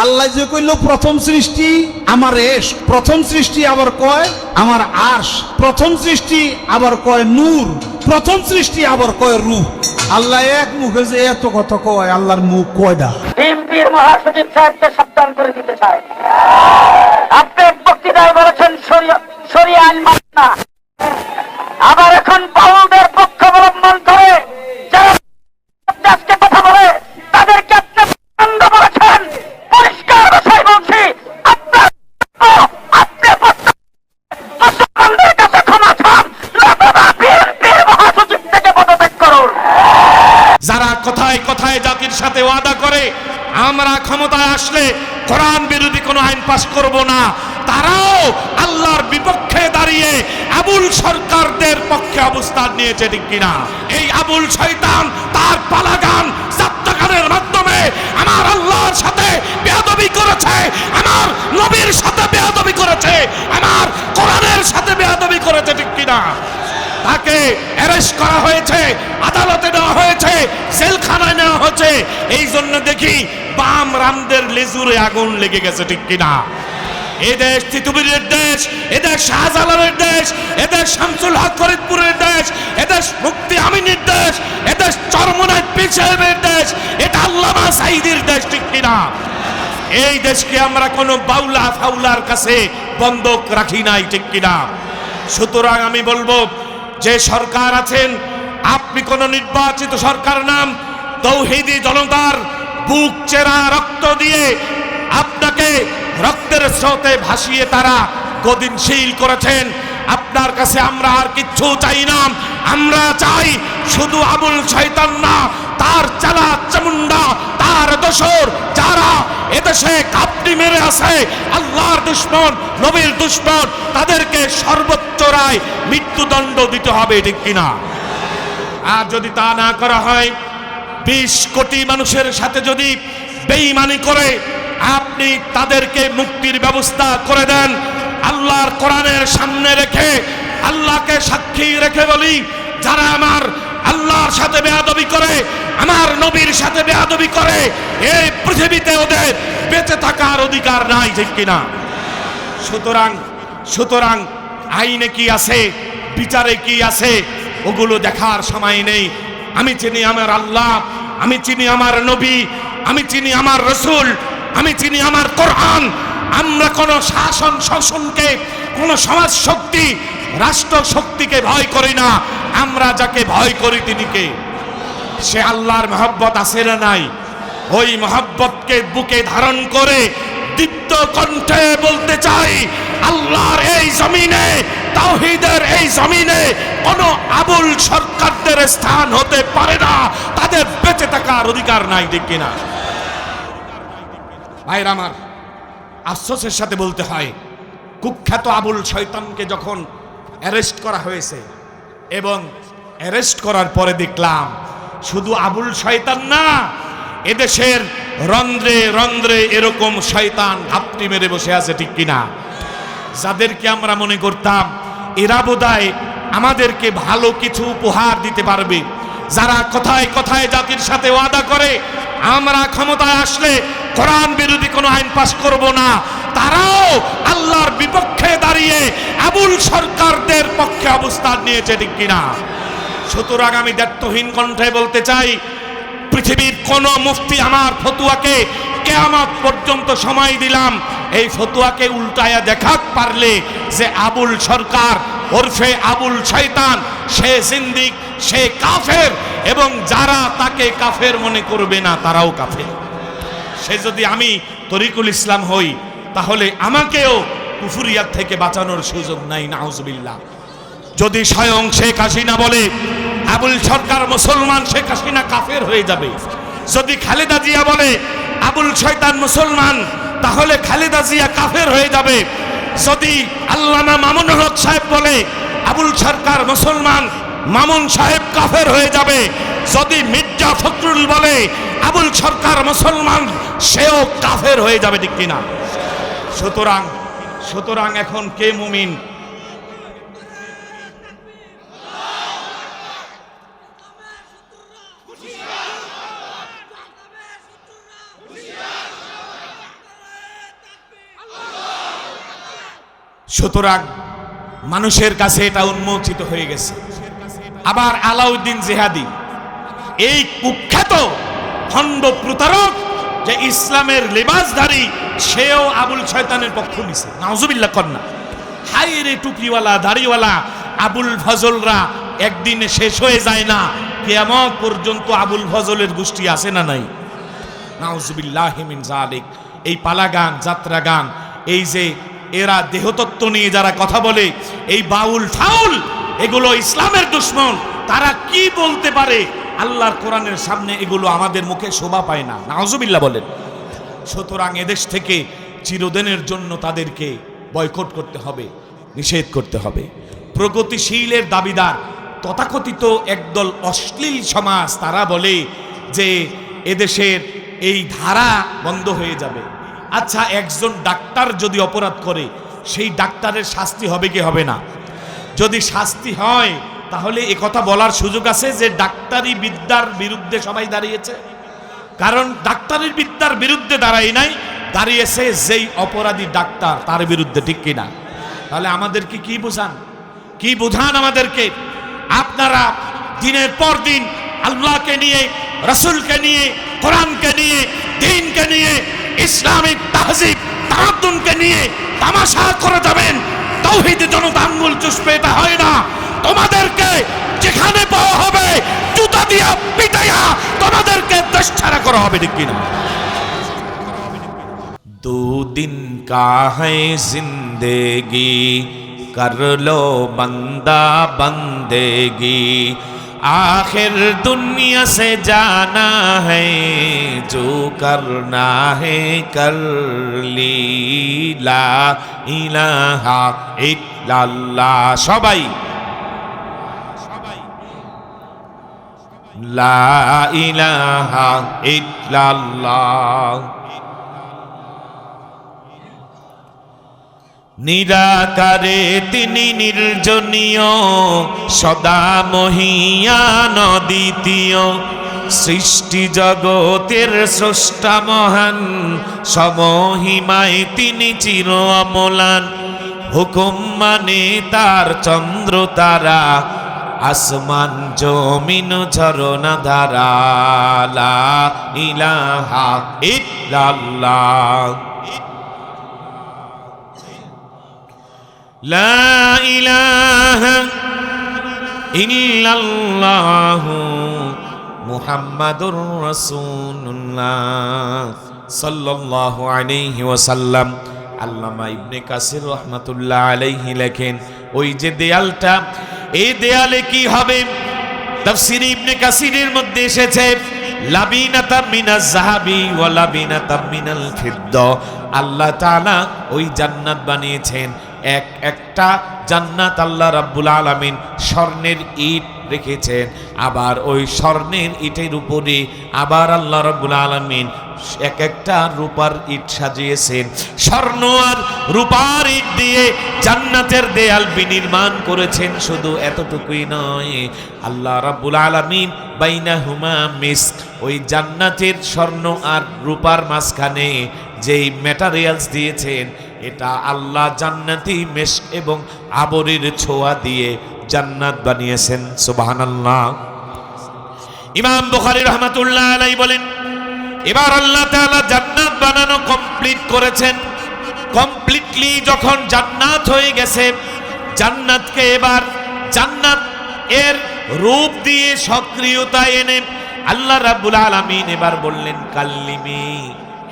আল্লাহ যে কইল প্রথম সৃষ্টি আমার এশ, প্রথম সৃষ্টি আবার কয় আমার আরশ, প্রথম সৃষ্টি আবার কয় নূর, প্রথম সৃষ্টি আবার কয় রূহ। আল্লাহ এক মুখে যে এত কথা কয়, আল্লাহর মুখ কয়টা? বিএনপির মহাসচিব সাহেবকে সাবধান করে দিতে চাই। আপনি বক্তৃতায় বলেছেন শরিয়া আইন মানে না, আবার এখন বাউলদের পক্ষ অবলম্বন করে যারা আজকে কথা বলে তাদেরকে আপনি বন্ধ বলেছেন। পরিষ্কার ভাষায় বলছি, আপনার আপনি মুসলমানদের কাছে ক্ষমা চান, নতুবা বিএনপির মহাসচিব থেকে পদত্যাগ করুন। যারা কথায় কথায় জাতির সাথে ওয়াদা করে আমরা ক্ষমতায় আসলে কোরআন বিরোধী কোনো আইন পাস করব না, তারাও আল্লাহর বিপক্ষে দাঁড়িয়ে আবুল সরকারদের পক্ষে অবস্থান নিয়েছে, ঠিক কিনা? এই আবুল শয়তান তার পালাগান যাত্রাগানের মাধ্যমে আমার আল্লাহর সাথে বেয়াদবি করেছে, আমার নবীর সাথে বেয়াদবি করেছে, আমার কোরআনের সাথে বেয়াদবি করেছে, ঠিক কিনা? তাকে অ্যারেস্ট করা হয়েছে, আদালতে নেওয়া হয়েছে, জেলখানায় নেওয়া হয়েছে। এই জন্য দেখি বাম রামদের লেজুরে আগুন লেগে গেছে, ঠিক কিনা? এদেশ তিতুমিরের দেশ, এদেশ শাহজালালের দেশ, এদেশ শামসুল হক ফরিদপুরের দেশ, এদেশ মুফতি আমিনের দেশ, এদেশ চরমনায় পীর সাহেবের দেশ, এটা আল্লামা সাঈদীর দেশ, ঠিক কিনা? এই দেশকে আমরা কোনো বাউলা ফাউলার কাছে বন্ধক রাখি নাই, ঠিক কিনা? সুতরাং আমি বলবো, যে সরকার আছেন আপনি কোন নির্বাচিত সরকার নাম, তৌহিদি জনতার বুক চেরা রক্ত দিয়ে আপনাকে রক্তের স্রোতে ভাসিয়ে তারা গদিনশীল করেছেন। আপনার কাছে আমরা আর কিচ্ছু চাই না, আমরা চাই শুধু আবুল শয়তান না, তার চালা চামুন্ডা, তার দোসর যারা এদেশে কাপড়ি মেরে আছে, আল্লাহর দুশমন, নবীর দুশমন, তাদেরকে সর্বোচ্চ রায় মৃত্যুদণ্ড দিতে হবে, ঠিক কিনা? আর যদি তা না করা হয়, 20 কোটি মানুষের সাথে যদি বেঈমানি করে আপনি তাদেরকে মুক্তির ব্যবস্থা করে দেন, আল্লাহর কোরআনের সামনে রেখে, আল্লাহকে সাক্ষী রেখে বলি, যারা আমার আল্লাহর সাথে বেয়াদবি করে, আমার নবীর সাথে বেয়াদবি করে, এই পৃথিবীতে ওদের বেঁচে থাকার অধিকার নাই, ঠিক কিনা? সুতরাং আইনে কি আছে, বিচারে কি আছে, ওগুলো দেখার সময় নেই। আমি চিনি আমার আল্লাহ, আমি চিনি আমার নবী, আমি চিনি আমার রসুল, আমি চিনি আমার কোরআন। আমরা কোন শাসনকে, কোন সমাজ শক্তি, রাষ্ট্র শক্তিকে ভয় করি না। আমরা যাকে ভয় করি তিনি কে? সে আল্লাহর মহব্বত আছে না নাই? ওই মহব্বতকে বুকে ধারণ করে দীপ্ত কণ্ঠে বলতে চাই, আল্লাহর এই জমিনে, তাওহীদের এই জমিনে কোন আবুল সরকারদের স্থান হতে পারে না, তাদের বেঁচে থাকার অধিকার নাই, ঠিক কিনা? ভাইরা আমার, আফসোসের সাথে বলতে হয়, কুখ্যাত আবুল শয়তানকে যখন অ্যারেস্ট করা হয়েছে এবং অ্যারেস্ট করার পরে দেখলাম শুধু আবুল শয়তান না, এদেশের রন্ধ্রে রন্ধ্রে এরকম শয়তান ঘাপটি মেরে বসে আছে, ঠিক কিনা? যাদেরকে আমরা মনে করতাম এরা বোধহয় আমাদেরকে ভালো কিছু উপহার দিতে পারবে, যারা কথায় কথায় জাতির সাথে ওয়াদা করে আমরা ক্ষমতায় আসলে কোরআন বিরোধী কোনো আইন পাস করব না, তারাও আল্লাহর বিপক্ষে দাঁড়িয়ে আবুল সরকারদের পক্ষে অবস্থান নিয়েছে, ঠিক কিনা? সুতরাং আমি দায়িত্বহীন কণ্ঠে বলতে চাই, পৃথিবীর কোন মুফতি আমার ফতুয়াকে কিয়ামত পর্যন্ত সময় দিলাম, এই ফতুয়াকে উল্টায়া দেখাত পারলে যে আবুল সরকার ওরফে আবুল শয়তান সে জিন্দিক, সে কাফের, এবং যারা তাকে কাফের মনে করবে না তারাও কাফের। সে যদি আমি তরিকুল ইসলাম হই তাহলে আমাকেও কুফরিয়াত থেকে বাঁচানোর সুযোগ নাই, নাউজুবিল্লাহ। যদি স্বয়ং শেখ হাসিনা বলে আবুল সরকার মুসলমান, শেখ হাসিনা কাফের হয়ে যাবে। যদি খালেদা জিয়া বলে আবুল শয়তান মুসলমান, তাহলে খালেদা জিয়া কাফের হয়ে যাবে। যদি আল্লামা মামুনুল হক সাহেব বলে আবুল সরকার মুসলমান, মামুন সাহেব কাফের হয়ে যাবে। যদি মির্জা ফখরুল বলে আবুল সরকার মুসলমান, সেও কাফের হয়ে যাবে, ঠিক কিনা? সুতরাং এখন কে মুমিন? সুতরাং মানুষের কাছে এটা উন্মোচিত হয়ে গেছে। আবার আলাউদ্দিন জিহাদি, এই কুখ্যাত খণ্ড প্রতারক যে ইসলামের লেবাসধারী, সেও আবুল শয়তানের পক্ষ নিছে। নাউজুবিল্লাহ কন্যা। হাই রে টুপিওয়ালা দাড়িওয়ালা আবুল ফজলরা একদিনে শেষ হয়ে যায় না, কিয়ামত পর্যন্ত আবুল ফজলের গোষ্ঠী আছে না নাই? নাউজুবিল্লাহি মিন যালিক। এই পালা গান, যাত্রা গান, এই যে এরা দেহতত্ত্ব নিয়ে যারা কথা বলে, এই বাউল ফাউল, এগুলো ইসলামের দুশ্মন। তারা কি বলতে পারে আল্লাহর কোরআনের সামনে? এগুলো আমাদের মুখে শোভা পায় না। নাউজুবিল্লাহ বলেন। সুতরাং এদেশ থেকে চিরদিনের জন্য তাদেরকে বয়কট করতে হবে, নিষেধ করতে হবে। প্রগতিশীলের দাবিদার তথাকথিত একদল অশ্লীল সমাজ, তারা বলে যে এদেশের এই ধারা বন্ধ হয়ে যাবে। আচ্ছা, একজন ডাক্তার যদি অপরাধ করে, সেই ডাক্তারের শাস্তি হবে কি হবে না? যদি শাস্তি হয়, তাহলে এ কথা বলার সুযোগ আছে যে ডাক্তারি বিদ্যার বিরুদ্ধে সবাই দাঁড়িয়েছে? কারণ ডাক্তারি বিদ্যার বিরুদ্ধে দাঁড়ায় নাই, দাঁড়িয়েছে যেই অপরাধী ডাক্তার, তার বিরুদ্ধে, ঠিক কিনা? তাহলে আমাদেরকে কি বোঝান, কি বোঝান আমাদেরকে? আপনারা দিনের পর দিন আল্লাহকে নিয়ে, রাসূলকে নিয়ে, কোরআনকে নিয়ে, দ্বীনকে নিয়ে, ইসলামিক তাহজিব তামাদ্দুনকে নিয়ে তামাশা করে যাবেন। তাওহীদের জনতা আঙ্গুল চুষবে, এটা হয় না। তোমাদেরকে যেখানে পাওয়া হবে জুতা দিয়া পিটাইয়া তোমাদেরকে দেশ ছাড়া করা হবে, ঠিক কিনা? दो दिन का है जिंदगी, कर लो बंदा बंदेगी, आखिर दुनिया से जाना है, जो करना है कर ली, ला इलाहा इल्लाल्लाह। सबाई লা ইলাহা ইল্লাল্লাহ। নিরাকারে তিনি নির্জনীয়, সদা মহিয়ান দ্বিতীয়, সৃষ্টি জগতের স্রষ্টা মহান, সমহিমায় তিনি চির অমলান। হুকুম মানে তার চন্দ্র তারা, আসমান জমিন ঝরনা ধারা, লা ইলাহা ইল্লাল্লাহ। লা ইলাহা ইল্লাল্লাহু মুহাম্মাদুর রাসূলুল্লাহ সাল্লাল্লাহু আলাইহি ওয়াসাল্লাম। আল্লামা ইবনে কাসির রাহমাতুল্লাহ আলাইহি লেখেন, ওই যে দেয়ালটা, এই দেয়ালে কি হবে? তাফসীর ইবনে কাসিরের মধ্যে এসেছে, লাবিনাতাম মিনাজ যাহাবি ওয়া লাবিনাতাম মিনাল ফিদ্দা। আল্লাহ তাআলা ওই জান্নাত বানিয়েছেন, একটা জান্নাত আল্লাহ রাব্বুল আলামিন স্বর্ণের ইট রেখেছেন, আবার ওই স্বর্ণের ইটের উপরে আবার আল্লাহ রাব্বুল আলামিন একটা রূপার ইট সাজিয়েছেন। স্বর্ণ আর রূপার ইট দিয়ে জান্নাতের দেয়াল বিনির্মাণ করেছেন। শুধু এতটুকুই নয়, আল্লাহ রাব্বুল আলামিন বাইনাহুমা মিস্ক, ওই জান্নাতের স্বর্ণ আর রূপার মাঝখানে যেই ম্যাটেরিয়ালস দিয়েছেন, এটা আল্লাহ জান্নাতি মেশক এবং আবরের ছোঁয়া দিয়ে জান্নাত বানিয়েছেন। সুবহানাল্লাহ। ইমাম বুখারী রাহমাতুল্লাহ আলাইহি বলেন, এবার আল্লাহ তাআলা জান্নাত বানানো কমপ্লিট করেছেন। কমপ্লিটলি যখন জান্নাত হয়ে গেছে, জান্নাতকে এবার জান্নাত এর রূপ দিয়ে সক্রিয়তা এনে আল্লাহ রাব্বুল আলামিন এবার বললেন, কাল্লিমি,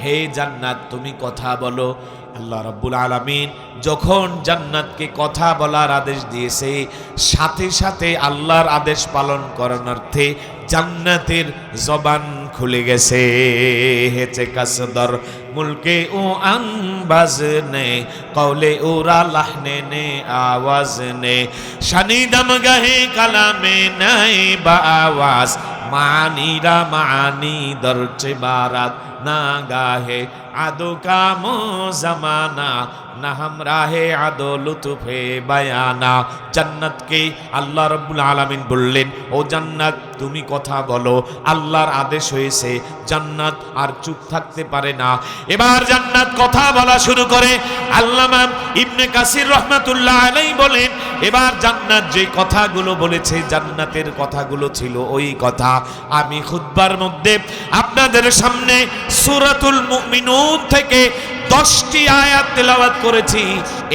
হে জান্নাত তুমি কথা বলো। আল্লাহ রাব্বুল আলামিন যখন জান্নাতকে কথা বলার আদেশ দিয়েছে, সাথে সাথে আল্লাহর আদেশ পালন করার অর্থে জান্নাতের জবান খুলে গেছে। হেচে কাসদর মুলকে ও আনবাজ নে, কওলে ওরা লাহনে নে, আওয়াজ নে, শানিদম গাহে কালামে নাই বা আওয়াজ, মানিরা মানি দরচে বারাত না গাহে আদো কামো জামানা না হামরাহে আদো লুতুফে বায়ানা। জান্নাতকে আল্লাহ রাব্বুল আলামিন বললেন, ও জান্নাত তুমি কথা বলো। আল্লাহর আদেশ হয়েছে, জান্নাত আর চুপ থাকতে পারে না। এবার জান্নাত কথা বলা শুরু করে। আল্লামা ইবনে কাসির রাহমাতুল্লাহ আলাইহি বলেন, এবার জান্নাত যে কথাগুলো বলেছে, জান্নাতের কথাগুলো ছিল ওই কথা আমি খুতবার মধ্যে আপনাদের সামনে সূরাতুল মুমিনুন থেকে 10টি আয়াত তেলাওয়াত করেছি।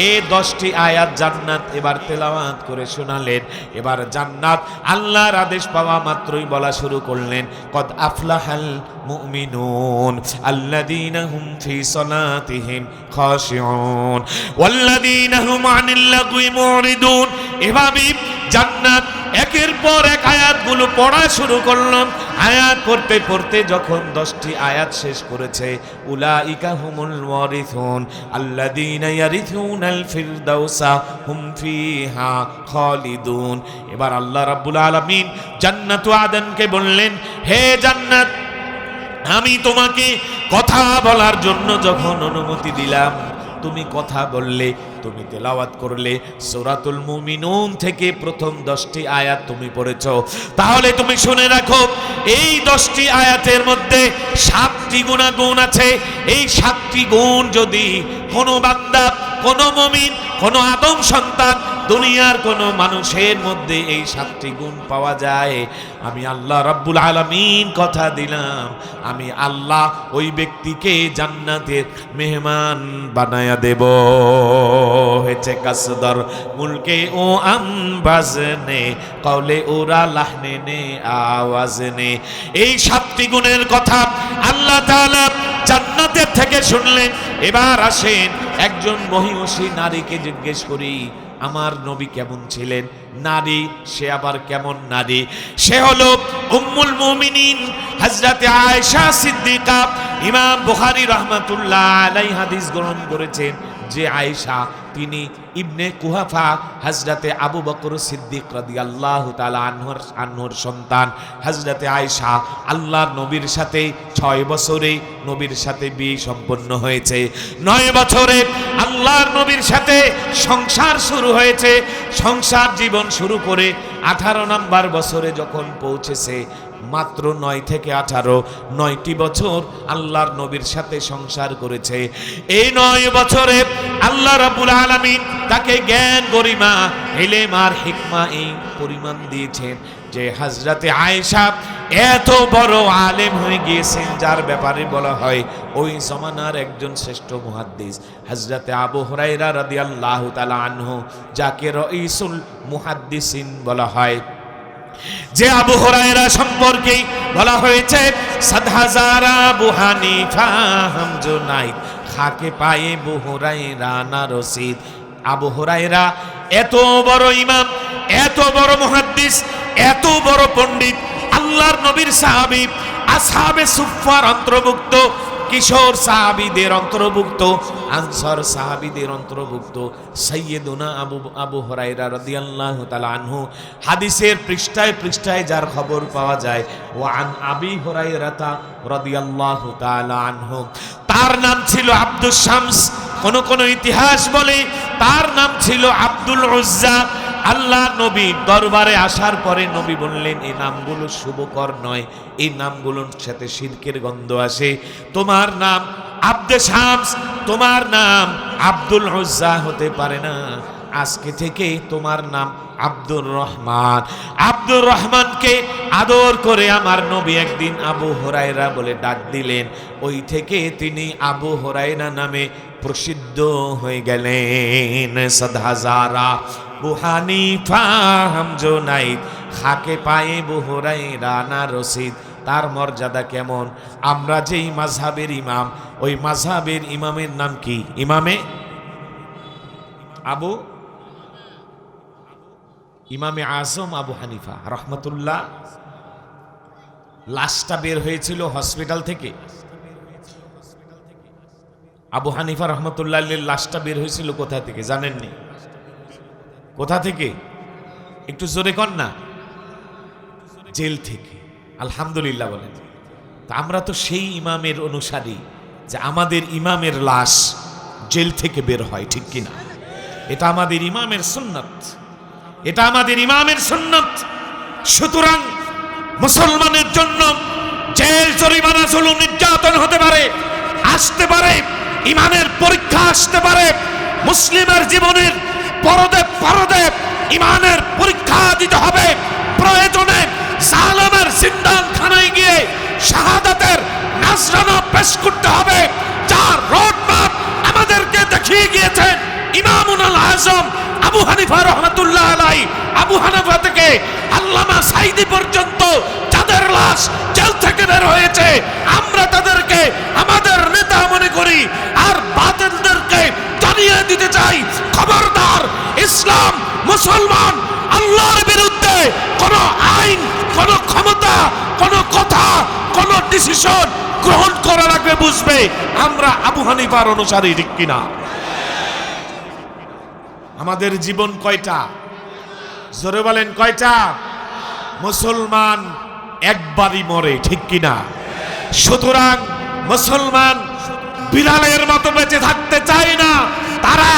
এই 10টি আয়াত জান্নাত এবার তেলাওয়াত করে শোনালেন। এবার জান্নাত আল্লাহর আদেশ পাওয়া মাত্রই বলা শুরু করলেন, কদ আফলাহাল মুমিনুন আল্লাযীনা হুম ফি সালাতিহিম খাশিউন ওয়াল্লাযীনা হুম আনিল লাগwi মুরিদুন। এভাবে জান্নাত একের পর এক আয়াতগুলো পড়া শুরু করলাম। আয়াত পড়তে পড়তে যখন 10টি আয়াত শেষ করেছে, উলাইকা হুমুল ওয়ারিসুন আল্লাযীনা ইয়ারিসুনাল ফিরদাউসা হুম ফিহা খালিদুন। এবার আল্লাহ রাব্বুল আলামিন জান্নাতু আদনকে বললেন, হে জান্নাত, আমি তোমাকে কথা বলার জন্য যখন অনুমতি দিলাম, তুমি কথা বললে, তুমি তেলাওয়াত করলে, সূরাতুল মুমিনুন থেকে প্রথম 10টি আয়াত তুমি পড়েছো। তাহলে তুমি শুনে রাখো, এই 10টি আয়াতের মধ্যে 7টি গুণাগুণ আছে। এই 7টি গুণ যদি কোনো বান্দা, কোনো মুমিন, কোনো আদম সন্তান, দুনিয়ার কোনো মানুষের মধ্যে এই 7টি গুণ পাওয়া যায়, আমি আল্লাহ রাব্বুল আলামিন কথা দিলাম, আমি আল্লাহ ওই ব্যক্তিকে জান্নাতের মেহমান বানায়া দেব। হয়েছে কাসদর মুলকে ও আমবাজনে কওলে ওরা লাহনে নে আওয়াজনে। এই 7টি গুণের কথা আল্লাহ তাআলা জান্নাতের থেকে শুনলেন। এবার আসেন একজন মহিষী নারীকে জিজ্ঞেস করি, আমার নবী কেমন ছিলেন? নারী, সে আবার কেমন নারী? সে হলো উম্মুল মুমিনিন হযরতে আয়েশা সিদ্দিকা। ইমাম বুখারী রাহমাতুল্লাহ আলাইহি হাদিস গ্রহণ করেছেন যে আয়েশা, তিনি ইবনে কুহাফা হযরতে আবু বকর সিদ্দিক রাদিয়াল্লাহু তাআলা আনহুর সন্তান। হযরতে আয়েশা আল্লাহর নবীর সাথে 6 বছরে নবীর সাথে বিয়ে সম্পন্ন হয়েছে। 9 বছরে আল্লাহর নবীর সাথে সংসার শুরু হয়েছে। সংসার জীবন শুরু করে 18 নম্বর বছরে যখন পৌঁছেছে, মাত্র 9 থেকে 18, 9টি বছর আল্লাহর নবীর সাথে সংসার করেছে। এই 9 বছরে আল্লাহ রাব্বুল আলামিন তাকে জ্ঞান, গরিমা, ইলম আর হিকমা এই পরিমাণ দিয়েছেন যে হযরতে আয়েশা এত বড় আলেম হয়ে গিয়েছেন, যার ব্যাপারে বলা হয় ওই জমানার একজন শ্রেষ্ঠ মুহাদ্দিস হযরতে আবু হুরায়রা রাদিয়াল্লাহু তাআলা আনহু, যাকে রাইসুল মুহাদ্দিসিন বলা হয়। যে আবু হুরায়রা সম্পর্কে বলা হয়েছে, সাদহাজারা আবু হানিফা হামজো নাই খাকে পায়ে আবু হুরায়রা না রশিদ। আবু হুরায়রা এত বড় ইমাম, এত বড় মুহাদ্দিস, এত বড় পণ্ডিত, আল্লাহর নবীর সাহাবী, আসহাবে সুফফার অন্তর্ভুক্ত, কিশোর সাহাবীদের অন্তর্ভুক্ত, আনসার সাহাবীদের অন্তর্ভুক্ত সাইয়্যিদুনা আবু হুরায়রা রাদিয়াল্লাহু তাআলা আনহু। হাদিসের পৃষ্ঠায় পৃষ্ঠায় যার খবর পাওয়া যায়, ওয়া আন আবি হুরায়রাতা রাদিয়াল্লাহু তাআলা আনহু। তার নাম ছিল আব্দুস শামস। কোন ইতিহাস বলে তার নাম ছিল আব্দুল উজ্জা। আল্লাহ নবী দরবারে আসার পরে নবী বললেন, এই নামগুলো শুভকর নয়, এই নামগুলোর সাথে শিরকের গন্ধ আসে। তোমার নাম আব্দে শামস, তোমার নাম আব্দুল উজ্জা হতে পারে না। আজকে থেকে তোমার নাম আব্দুর রহমান। আব্দুর রহমানকে আদর করে আমার নবী একদিন আবু হুরায়রা বলে ডাক দিলেন। ওই থেকে তিনি আবু হুরায়রা নামে প্রসিদ্ধ হয়ে গেলেন। সাদহাজারা আবু হানিফা হামজো নাই খাকে পায়ে আবু হুরায়রা না রশিদ। তার মর্যাদা কেমন? আমরা যেই মাযহাবের ইমাম, ওই মাযহাবের ইমামের নাম কি? ইমামে আজম আবু হানিফা রহমতুল্লাহ। লাশটা বের হয়েছিল হসপিটাল থেকে। আবু হানিফা রহমতুল্লাহ লাশটা বের হয়েছিল কোথা থেকে জানেননি? কোথা থেকে? একটু জোরে কর না। জেল থেকে। আলহামদুলিল্লাহ বলেন। তা আমরা তো সেই ইমামের অনুসারী, যে আমাদের ইমামের লাশ জেল থেকে বের হয়, ঠিক কিনা? এটা আমাদের ইমামের সুন্নত, এটা আমাদের ইমামের সুন্নত। সুতরাং মুসলমানের জন্য জেল, জরিমানা, জুলুম, নির্যাতন হতে পারে, আসতে পারে, ইমানের পরীক্ষা আসতে পারে। মুসলিমের জীবনের পরদে পরদে ইমানের পরীক্ষা দিতে হবে। প্রয়োজনে জালেমের জিন্দাখানায় গিয়ে শাহাদাতের নাজরানা পেশ করতে হবে, যার রোডম্যাপ আমাদেরকে দেখিয়ে গিয়েছেন ইমামুল আজম আবু হানিফা রহমাতুল্লাহ আলাইহি। আবু হানিফা থেকে আল্লামা সাইদি পর্যন্ত যাদের লাশ জেল থেকে বের হয়েছে, আমরা তাদেরকে আমাদের নেতা মনে করি। আর বাতিলদেরকে জানিয়ে দিতে চাই, খবরদার, ইসলাম, মুসলমান, আল্লাহর বিরুদ্ধে কোন আইন, কোন ক্ষমতা, কোন কথা, কোন ডিসিশন গ্রহণ করার আগে বুঝবে আমরা আবু হানিফার অনুসারী, ঠিক কিনা? আমাদের জীবন কয়টা? জোরে বলেন কয়টা? মুসলমান একবারই মরে, ঠিক কিনা? সুতরাং মুসলমান বিড়ালের মতো বেঁচে থাকতে চায় না, তারা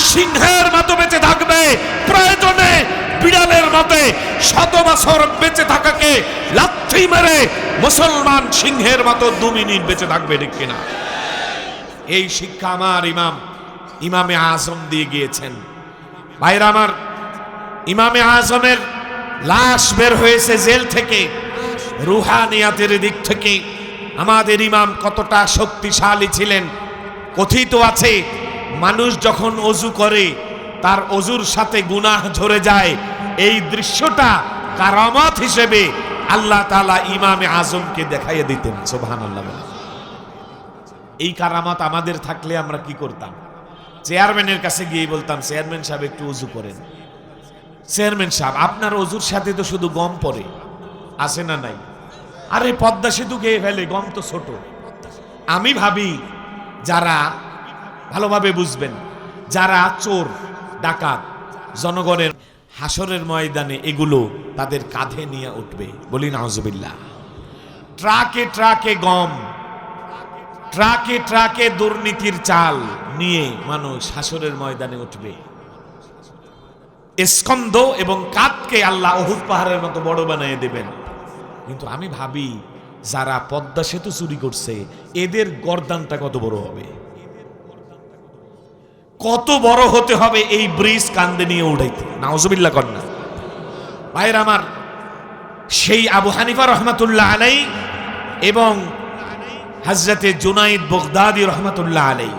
সিংহের মতো বেঁচে থাকবে। প্রয়োজনে বিড়ালের মতে 100 বছর বেঁচে থাকাকে লাথি মেরে মুসলমান সিংহের মতো 2 মিনিট বেঁচে থাকবে, ঠিক কিনা? এই শিক্ষা আমার ইমামে আজম দিয়ে গিয়েছেন। ভাইরা আমার, ইমামে আজমের লাশ বের হয়েছে জেল থেকে। রুহানিয়াতের দিক থেকে আমাদের ইমাম কতটা শক্তিশালী ছিলেন। কথিত আছে, মানুষ যখন অজু করে তার অজুর সাথে গুনাহ ঝরে যায়। এই দৃশ্যটা কারামাত হিসেবে আল্লাহ তাআলা ইমামে আজমকে দেখাইয়ে দিতেন। সুবহানাল্লাহ। এই কারামাত আমাদের থাকলে আমরা কি করতাম? চেয়ারম্যানের কাছে গিয়ে বলতাম, চেয়ারম্যান সাহেব একটু অজু করেন। চেয়ারম্যান সাহেব, আপনার অজুর সাথে তো শুধু গম পড়ে, আছে না নাই? আরে পদ্মা সেতু গিয়ে ফেলে, গম তো ছোট। আমি ভাবি, যারা ভালোভাবে বুঝবেন, যারা চোর ডাকাত জনগণের হাসরের ময়দানে এগুলো তাদের কাঁধে নিয়ে উঠবে, বলি নাউজুবিল্লাহ। ট্রাকে ট্রাকে গম, ট্রাকে ট্রাকে দুর্নীতির চাল নিয়ে মানুষ হাসরের ময়দানে উঠবে। স্কন্দ এবং কাঁধকে আল্লাহ উহুদ পাহাড়ের মতো বড় বানিয়ে দেবেন। কিন্তু আমি ভাবি, যারা পদ্মা সেতু চুরি করছে এদের গর্দানটা কত বড় হবে, কত বড় হতে হবে এই ব্রিজ কান্দে নিয়ে উঠাইতে। নাউজুবিল্লাহ কন্যা। ভাইরা আমার, সেই আবু হানিফা রহমাতুল্লাহ আলাইহি এবং হযরতে জুনাইদ বাগদাদী রহমাতুল্লাহ আলাইহি,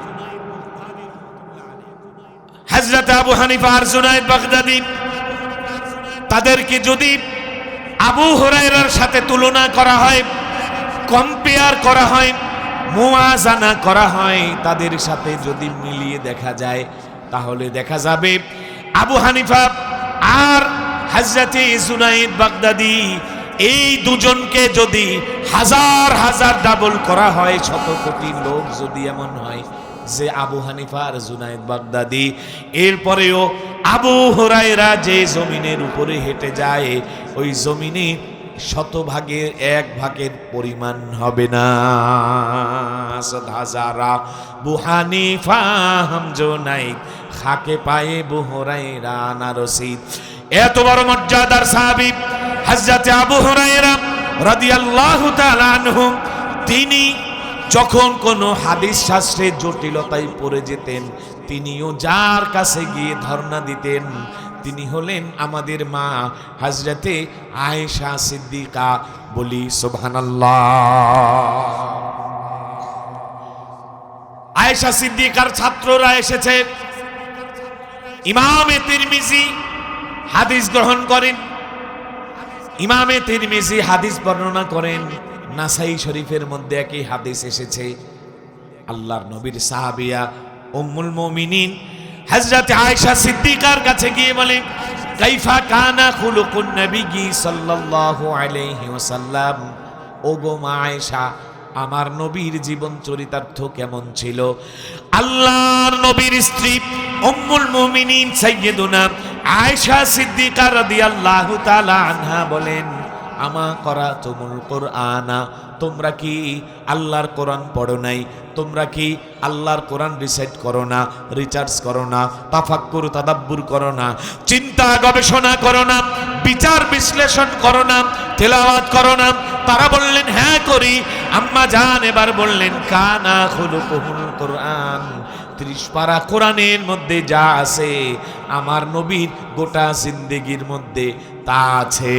হযরত আবু হানিফা আর জুনাইদ বাগদাদী, তাদেরকে যদি আবু হুরায়রার সাথে তুলনা করা হয়, কম্পেয়ার করা হয়, মুওয়াজানা করা হয়, তাদের সাথে যদি মিলিয়ে দেখা যায়, তাহলে দেখা যাবে আবু হানিফা আর হযরতে জুনাইদ বাগদাদী, এই দুজনকে যদি হাজার হাজার ডাবল করা হয়, 100 কোটি লোক যদি এমন হয় যে আবু হানিফা আর জুনাইদ বাগদাদী, এরপরেও আবু হুরায়রা যে জমিনের উপরে হেঁটে যায়, ওই জমিনে 100 ভাগের 1 ভাগের পরিমাণ হবে না। হাজারা আবু হানিফা হাম জুনাইদ খাকে পায়ে আবু হুরায়রা না রশিদ। এত বড় মর্যাদার সাহাবী হযরত আবু হুরায়রা রাদিয়াল্লাহু তাআলা আনহু, তিনি যখন কোনো হাদিস শাস্ত্রে জটিলতায় পড়ে যেতেন, তিনিও যার কাছে গিয়ে ধর্ণা দিতেন, তিনি হলেন আমাদের মা হযরতে আয়েশা সিদ্দিকা, বলি সুবহানাল্লাহ। আয়েশা সিদ্দিকার ছাত্ররা এসেছে, ইমামে তিরমিজি হাদিস গ্রহণ করেন, ইমামে তিরমিজি হাদিস বর্ণনা করেন, নাসাই শরীফের মধ্যে একই হাদিস এসেছে। আল্লাহর নবীর সাহাবিয়া উম্মুল মুমিনিন হযরত আয়েশা সিদ্দিকার কাছে গিয়ে বলেন, কাইফা কানা খুলুকুন নবী সাল্লাল্লাহু আলাইহি ওয়াসাল্লাম, ওগো মা আয়েশা, আমার নবীর জীবন চরিতার্থ কেমন ছিল? আল্লাহর নবীর স্ত্রী উম্মুল মুমিনিন সাইয়্যিদুনা আয়েশা সিদ্দিকা রাদিয়াল্লাহু তাআলা আনহা বলেন, আমা করাতুমুল কুরআনা, তোমরা কি আল্লাহর কোরআন পড়ো নাই? তোমরা কি আল্লাহর কোরআন রিসাইট করো না, রিচার্জ করো না, তাফাক্কুর তাদাব্বুর করো না, চিন্তা গবেষণা করো না, বিচার বিশ্লেষণ করো না, তেলাওয়াত করো না? তারা বললেন হ্যাঁ করি। আম্মা জান এবার বললেন কানা খুলুকুহুল কোরআন, 30 পারা কোরআনের মধ্যে যা আছে আমার নবীর গোটা জিন্দেগির মধ্যে তা আছে।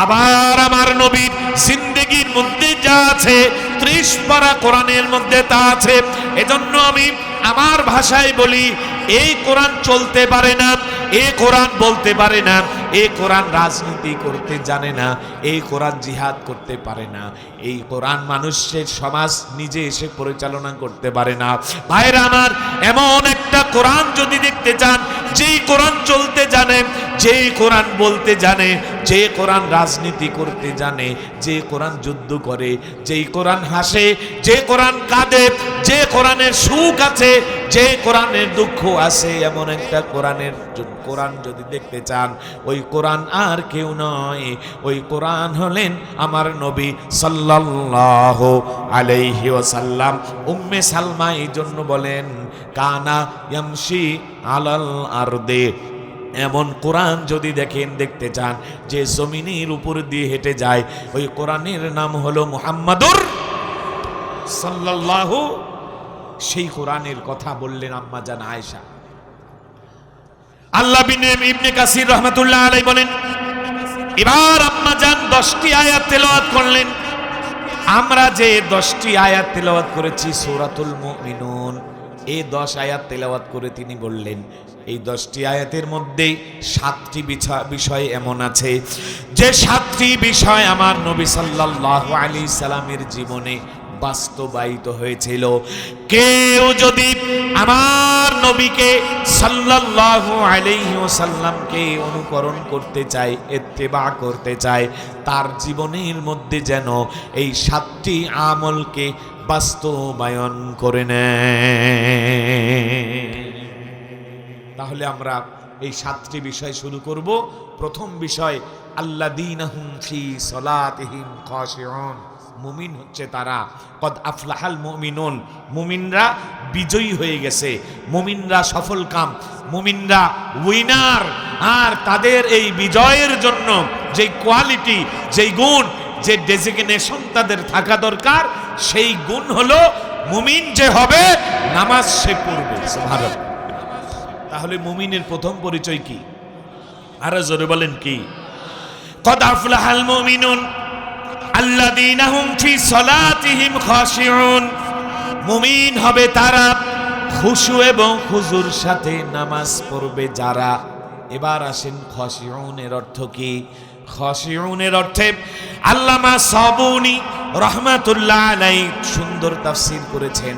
আবার আমার নবীর জিন্দেগির মধ্যে যা আছে 30 পারা কোরআনের মধ্যে তা আছে। এজন্য আমি আমার ভাষায় বলি, এই কোরআন চলতে পারে না, এই কোরআন বলতে পারে না, এই কোরআন রাজনীতি করতে জানে না, এই কোরআন জিহাদ করতে পারে না, এই কোরআন মানুষের সমাজ নিজে এসে পরিচালনা করতে পারে না। ভাইরা আমার, এমন একটা কোরআন যদি দেখতে চান, যেই কোরআন চলতে জানে, যেই কোরআন বলতে জানে, যে কোরআন রাজনীতি করতে জানে, যে কোরআন যুদ্ধ করে, যেই কোরআন হাসে, যে কোরআন কাঁদে, যে কোরআনের সুখ আছে, যে কোরআনের দুঃখ আছে, এমন একটা কোরআন যদি দেখতে চান, ওই কোরআন আর কেউ নয়, ওই কোরআন হলেন আমার নবী সাল্লাল্লাহু আলাইহি ওয়াসাল্লাম। উম্মে সালমা এই জন্য বলেন কানা ইয়ামশি আলাল আরদে, এমন কোরআন যদি দেখতে চান যে জমিনের উপর দিয়ে হেঁটে যায়, ওই কোরআনের নাম হলো মুহাম্মাদুর সাল্লাল্লাহু। সেই কোরআনের কথা বললেন আম্মা জান আয়েশা। আল্লাহ ইবনে কাসির রহমাতুল্লাহ আলাইহি বলেন, এবার আম্মা জান 10টি আয়াত তেলাওয়াত করলেন। আমরা যে 10টি আয়াত তেলাওয়াত করেছি সূরাতুল মুমিনুন, এই 10 আয়াত তেলাওয়াত করে তিনি বললেন, এই 10টি আয়াতের মধ্যে 7টি বিষয় এমন আছে যে 7টি বিষয় আমার নবী সাল্লাল্লাহু আলাইহি সাল্লামের জীবনে বাস্তবায়িত হয়েছিল। কেউ যদি আমার নবীকে সাল্লাল্লাহু আলাইহি ওয়াসাল্লামকে অনুকরণ করতে চায়, ইত্তেবা করতে চায়, তার জীবনের মধ্যে যেন এই 7টি আমলকে বাস্তবায়ন করে নেয়। তাহলে আমরা এই 7টি বিষয় শুরু করব। প্রথম বিষয়, আল্লাযীনাহুম ফি সলাতিহিম খাশিউন, মুমিন হচ্ছে তারা, কদ আফলাহাল মুমিনুন, মুমিনরা বিজয়ী হয়ে গেছে, মুমিনরা সফলকাম, মুমিনরা উইনার। আর তাদের এই বিজয়ের জন্য যে কোয়ালিটি, যেই গুণ, যে ডেজিগনেশন তাদের থাকা দরকার, সেই গুণ হলো মুমিন যে হবে নামাজ সে পড়বে। সুবহানাল্লাহ। তাহলে মুমিনের প্রথম পরিচয় কি? আরো জোরে বলেন কি? কদ আফলাহাল মুমিনুন আল্লাযীনা হুম ফি সলাতিহিম খাশিউন, মুমিন হবে তারা খুশু এবং খুজুর সাথে নামাজ পড়বে যারা। এবার আসেন খাশিউনের অর্থ কি? খাশিউনের অর্থে আল্লামা সাবুনি রহমাতুল্লাহ আলাইহি সুন্দর তাফসীর করেছেন।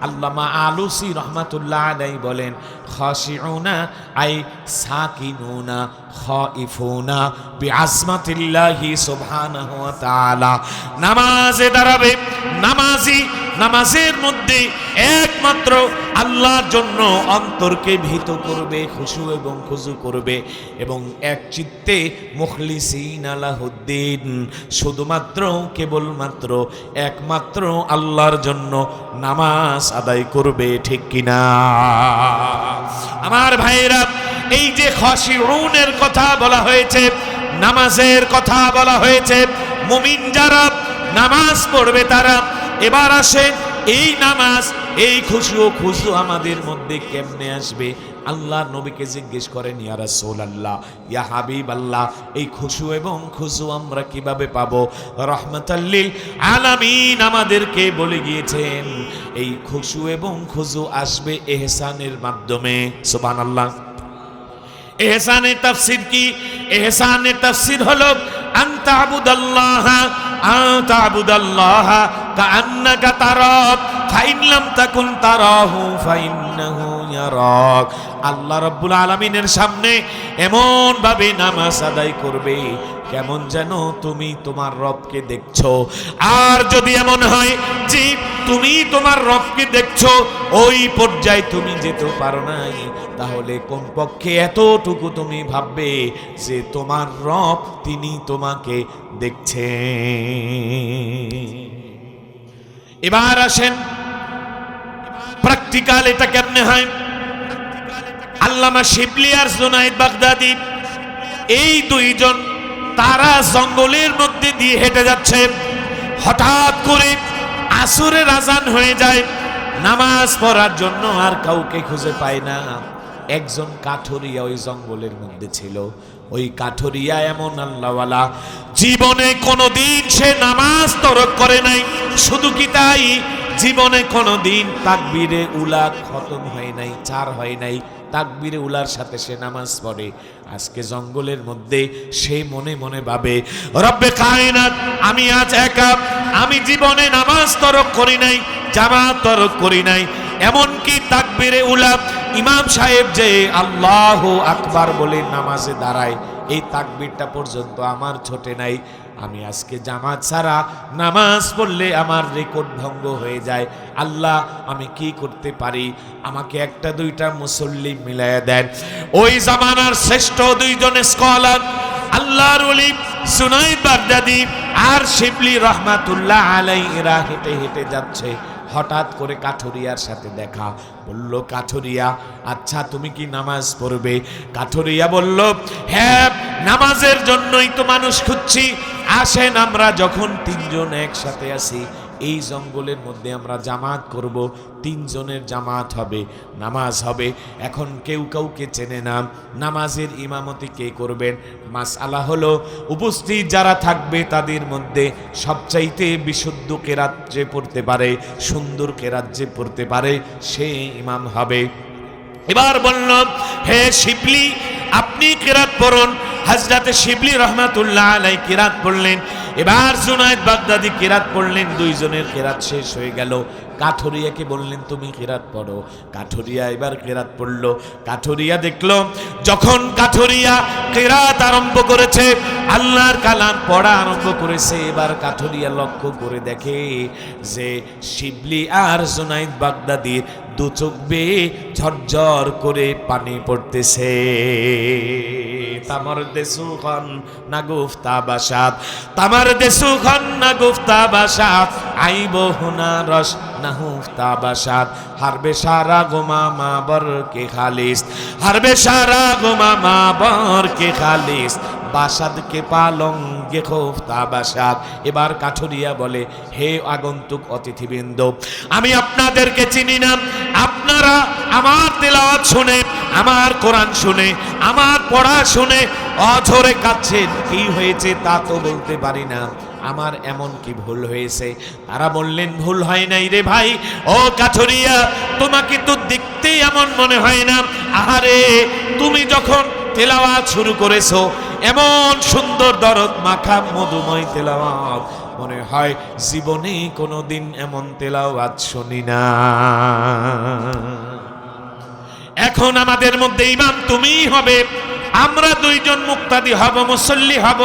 আল্লামা আলুসি রহমাতুল্লাহ আলাইহি বলেন, খাশিউনা আই সাকিনুনা খাইফুনা বিআজমাতিল্লাহি সুবহানাহু ওয়া তাআলা। নামাজে দাঁড়াবে নামাজি, নামাজের মধ্যে একমাত্র আল্লাহর জন্য অন্তরকে ভীত করবে, খুশু এবং খুজু করবে, এবং এক চিত্তে মুখলিসিন আলাহুদ্দিন, শুধুমাত্র কেবলমাত্র একমাত্র আল্লাহর জন্য নামাজ আদায় করবে। ঠিক কিনা আমার ভাইরা? এই যে খাশিউনের কথা বলা হয়েছে, নামাজের কথা বলা হয়েছে, মুমিন যারা নামাজ পড়বে তারা। এবার আসেন এই নামাজ, এই খুশু আমাদের মধ্যে কেমনে আসবে? আল্লাহ নবীকে জিজ্ঞেস করেন, ইয়া রাসূলুল্লাহ, ইয়া হাবিবাল্লাহ, এই খুশু এবং খুশু আমরা কিভাবে পাবো? রাহমাতাল লিল আলামিন আমাদেরকে বলে গিয়েছেন, এই খুশু এবং খুশু আসবে ইহসানের মাধ্যমে। সুবহানাল্লাহ। ইহসানের তাফসীর কি? ইহসানের তাফসীর হলো আনতা আবুদাল্লাহ কাআন্নাকা তারাহ ফাইন লাম তাকুন তারাহু ফাইন্নাহু ইয়ারাক। আল্লাহ রাব্বুল আলামিনের সামনে এমন ভাবে নামাজ আদায় করবে কেমন যেন তুমি তোমার রবকে দেখছো। আর যদি এমন হয় যে তুমি তোমার রবকে দেখছো, ওই পর্যায়ে তুমি যেতে পারো নাই, তাহলে কমপক্ষে এতটুকু তুমি ভাববে যে তোমার রব তিনি তোমাকে দেখছেন। এবার আসেন প্র্যাকটিক্যাল এটা কেমনে হয়। আল্লামা শিবলি আর জুনায়েদ বাগদাদি এই দুইজন তারা জঙ্গলের মধ্যে দিয়ে হেঁটে যাচ্ছে। হঠাৎ করে আসরের আজান হয়ে যায়, নামাজ পড়ার জন্য আর কাউকে খুঁজে পায় না। একজন কাঠুরিয়া ওই জঙ্গলের মধ্যে ছিল। ওই কাঠুরিয়া এমন আল্লাহওয়ালা, জীবনে কোনোদিন সে নামাজ তরক করে নাই। শুধু কি তাই, জীবনে কোনোদিন তাকবীরে উলা খতম হয় নাই, চার হয় নাই। তাকবীরে উলার সাথে সে নামাজ পড়ে। আজকে জঙ্গলের মধ্যে সে মনে মনে ভাবে, রব্বে কায়নাত, আমি আজ একা, আমি জীবনে নামাজ তরক করি নাই, জামাত তরক করি নাই। এমনকি তাকবীরে উলা ইমাম সাহেব যে আল্লাহু আকবার বলে নামাজে দাঁড়ায়, এই তাকবীরটা পর্যন্ত আমার ছোটে নাই। আমি আজকে জামাত ছাড়া নামাজ পড়লে আমার রেকর্ড ভঙ্গ হয়ে যায়। আল্লাহ, আমি কি করতে পারি? আমাকে একটা দুইটা মুসল্লি মিলাইয়া দেন। ওই জামানার শ্রেষ্ঠ দুইজন স্কলার আল্লাহর ওলি জুনায়েদ বাগদাদি আর শিবলি রহমাতুল্লাহ আলাইহিরা হেঁটে হেঁটে যাচ্ছে। হঠাৎ করে কাঠুরিয়ার সাথে দেখা। বলল, কাঠুরিয়া, আচ্ছা তুমি কি নামাজ পড়বে? কাঠুরিয়া বলল, হ্যাঁ, নামাজের জন্যই তো মানুষ খুঁজছি। আসেন আমরা যখন তিনজন একসাথে আছি, এই জঙ্গলের মধ্যে আমরা জামাত করব, তিনজনের জামাত হবে, নামাজ হবে। এখন কেউ কাউকে চেনে না, নামাজের ইমামতি কে করবেন? মাসআলা হলো, উপস্থিত যারা থাকবে তাদের মধ্যে সবচাইতে বিশুদ্ধ কেরাত যে পড়তে পারে, সুন্দর কেরাত যে পড়তে পারে, সে ইমাম হবে। এবার বলল, হে শিবলি, আপনি কেরাত পড়ুন। হযরতে শিবলি রহমাতুল্লাহ আলাইহি কেরাত পড়লেন। এবার জুনায়েদ বাগদাদি কেরাত পড়লেন। দুইজনের কেরাত শেষ হয়ে গেল। কাঠুরিয়াকে বললেন, তুমি কেরাত পড়ো। কাঠুরিয়া এবার কেরাত পড়লো। কাঠুরিয়া দেখলো, যখন কাঠুরিয়া কেরাত আরম্ভ করেছে, আল্লাহর কালাম পড়া আরম্ভ করেছে, এবার কাঠুরিয়া লক্ষ্য করে দেখে যে শিবলি আর জুনায়েদ বাগদাদির দু চোখ বেয়ে ঝরঝর করে পানি পড়তেছে। তামার দেসুখন না গুফতা বাসাত, তামার দেসুখন না গুফতা বাসাত, আইব হুনা রস না হুফতা বাসাত, হারবে সারা গোমা মা বর কে খালিস, হারবে সারা গোমা মা বর কে খালিস, বাসাদ কে পালং গে খোফতা বাসাত। এবার কাঠুরিয়া বলে, হে আগন্তুক অতিথিবৃন্দ, আমি আপনাদেরকে চিনি না। আপনারা আমার তেলাওয়াত শুনে, আমার কোরআন শুনে, আমার পড়া শুনে অঝরে কাঁদছেন। কি হয়েছে তা তো বলতে পারি না, আমার এমন কি ভুল হয়েছে? তারা বললেন, ভুল হয় নাই রে ভাই। ও কাঠুরিয়া, তোমাকে তো দেখতে এমন মনে হয় না। আহারে, তুমি যখন তেলাওয়াত শুরু করেছো, এমন সুন্দর দরদ মাখা মধুময় তেলাওয়াত, মনে হয় জীবনে কোনোদিন এমন তেলাওয়াত শুনি না। এখন আমাদের মধ্যে ইমাম তুমিই হবে, আমরা দুইজন মুক্তাদি হব, মুসল্লি হব।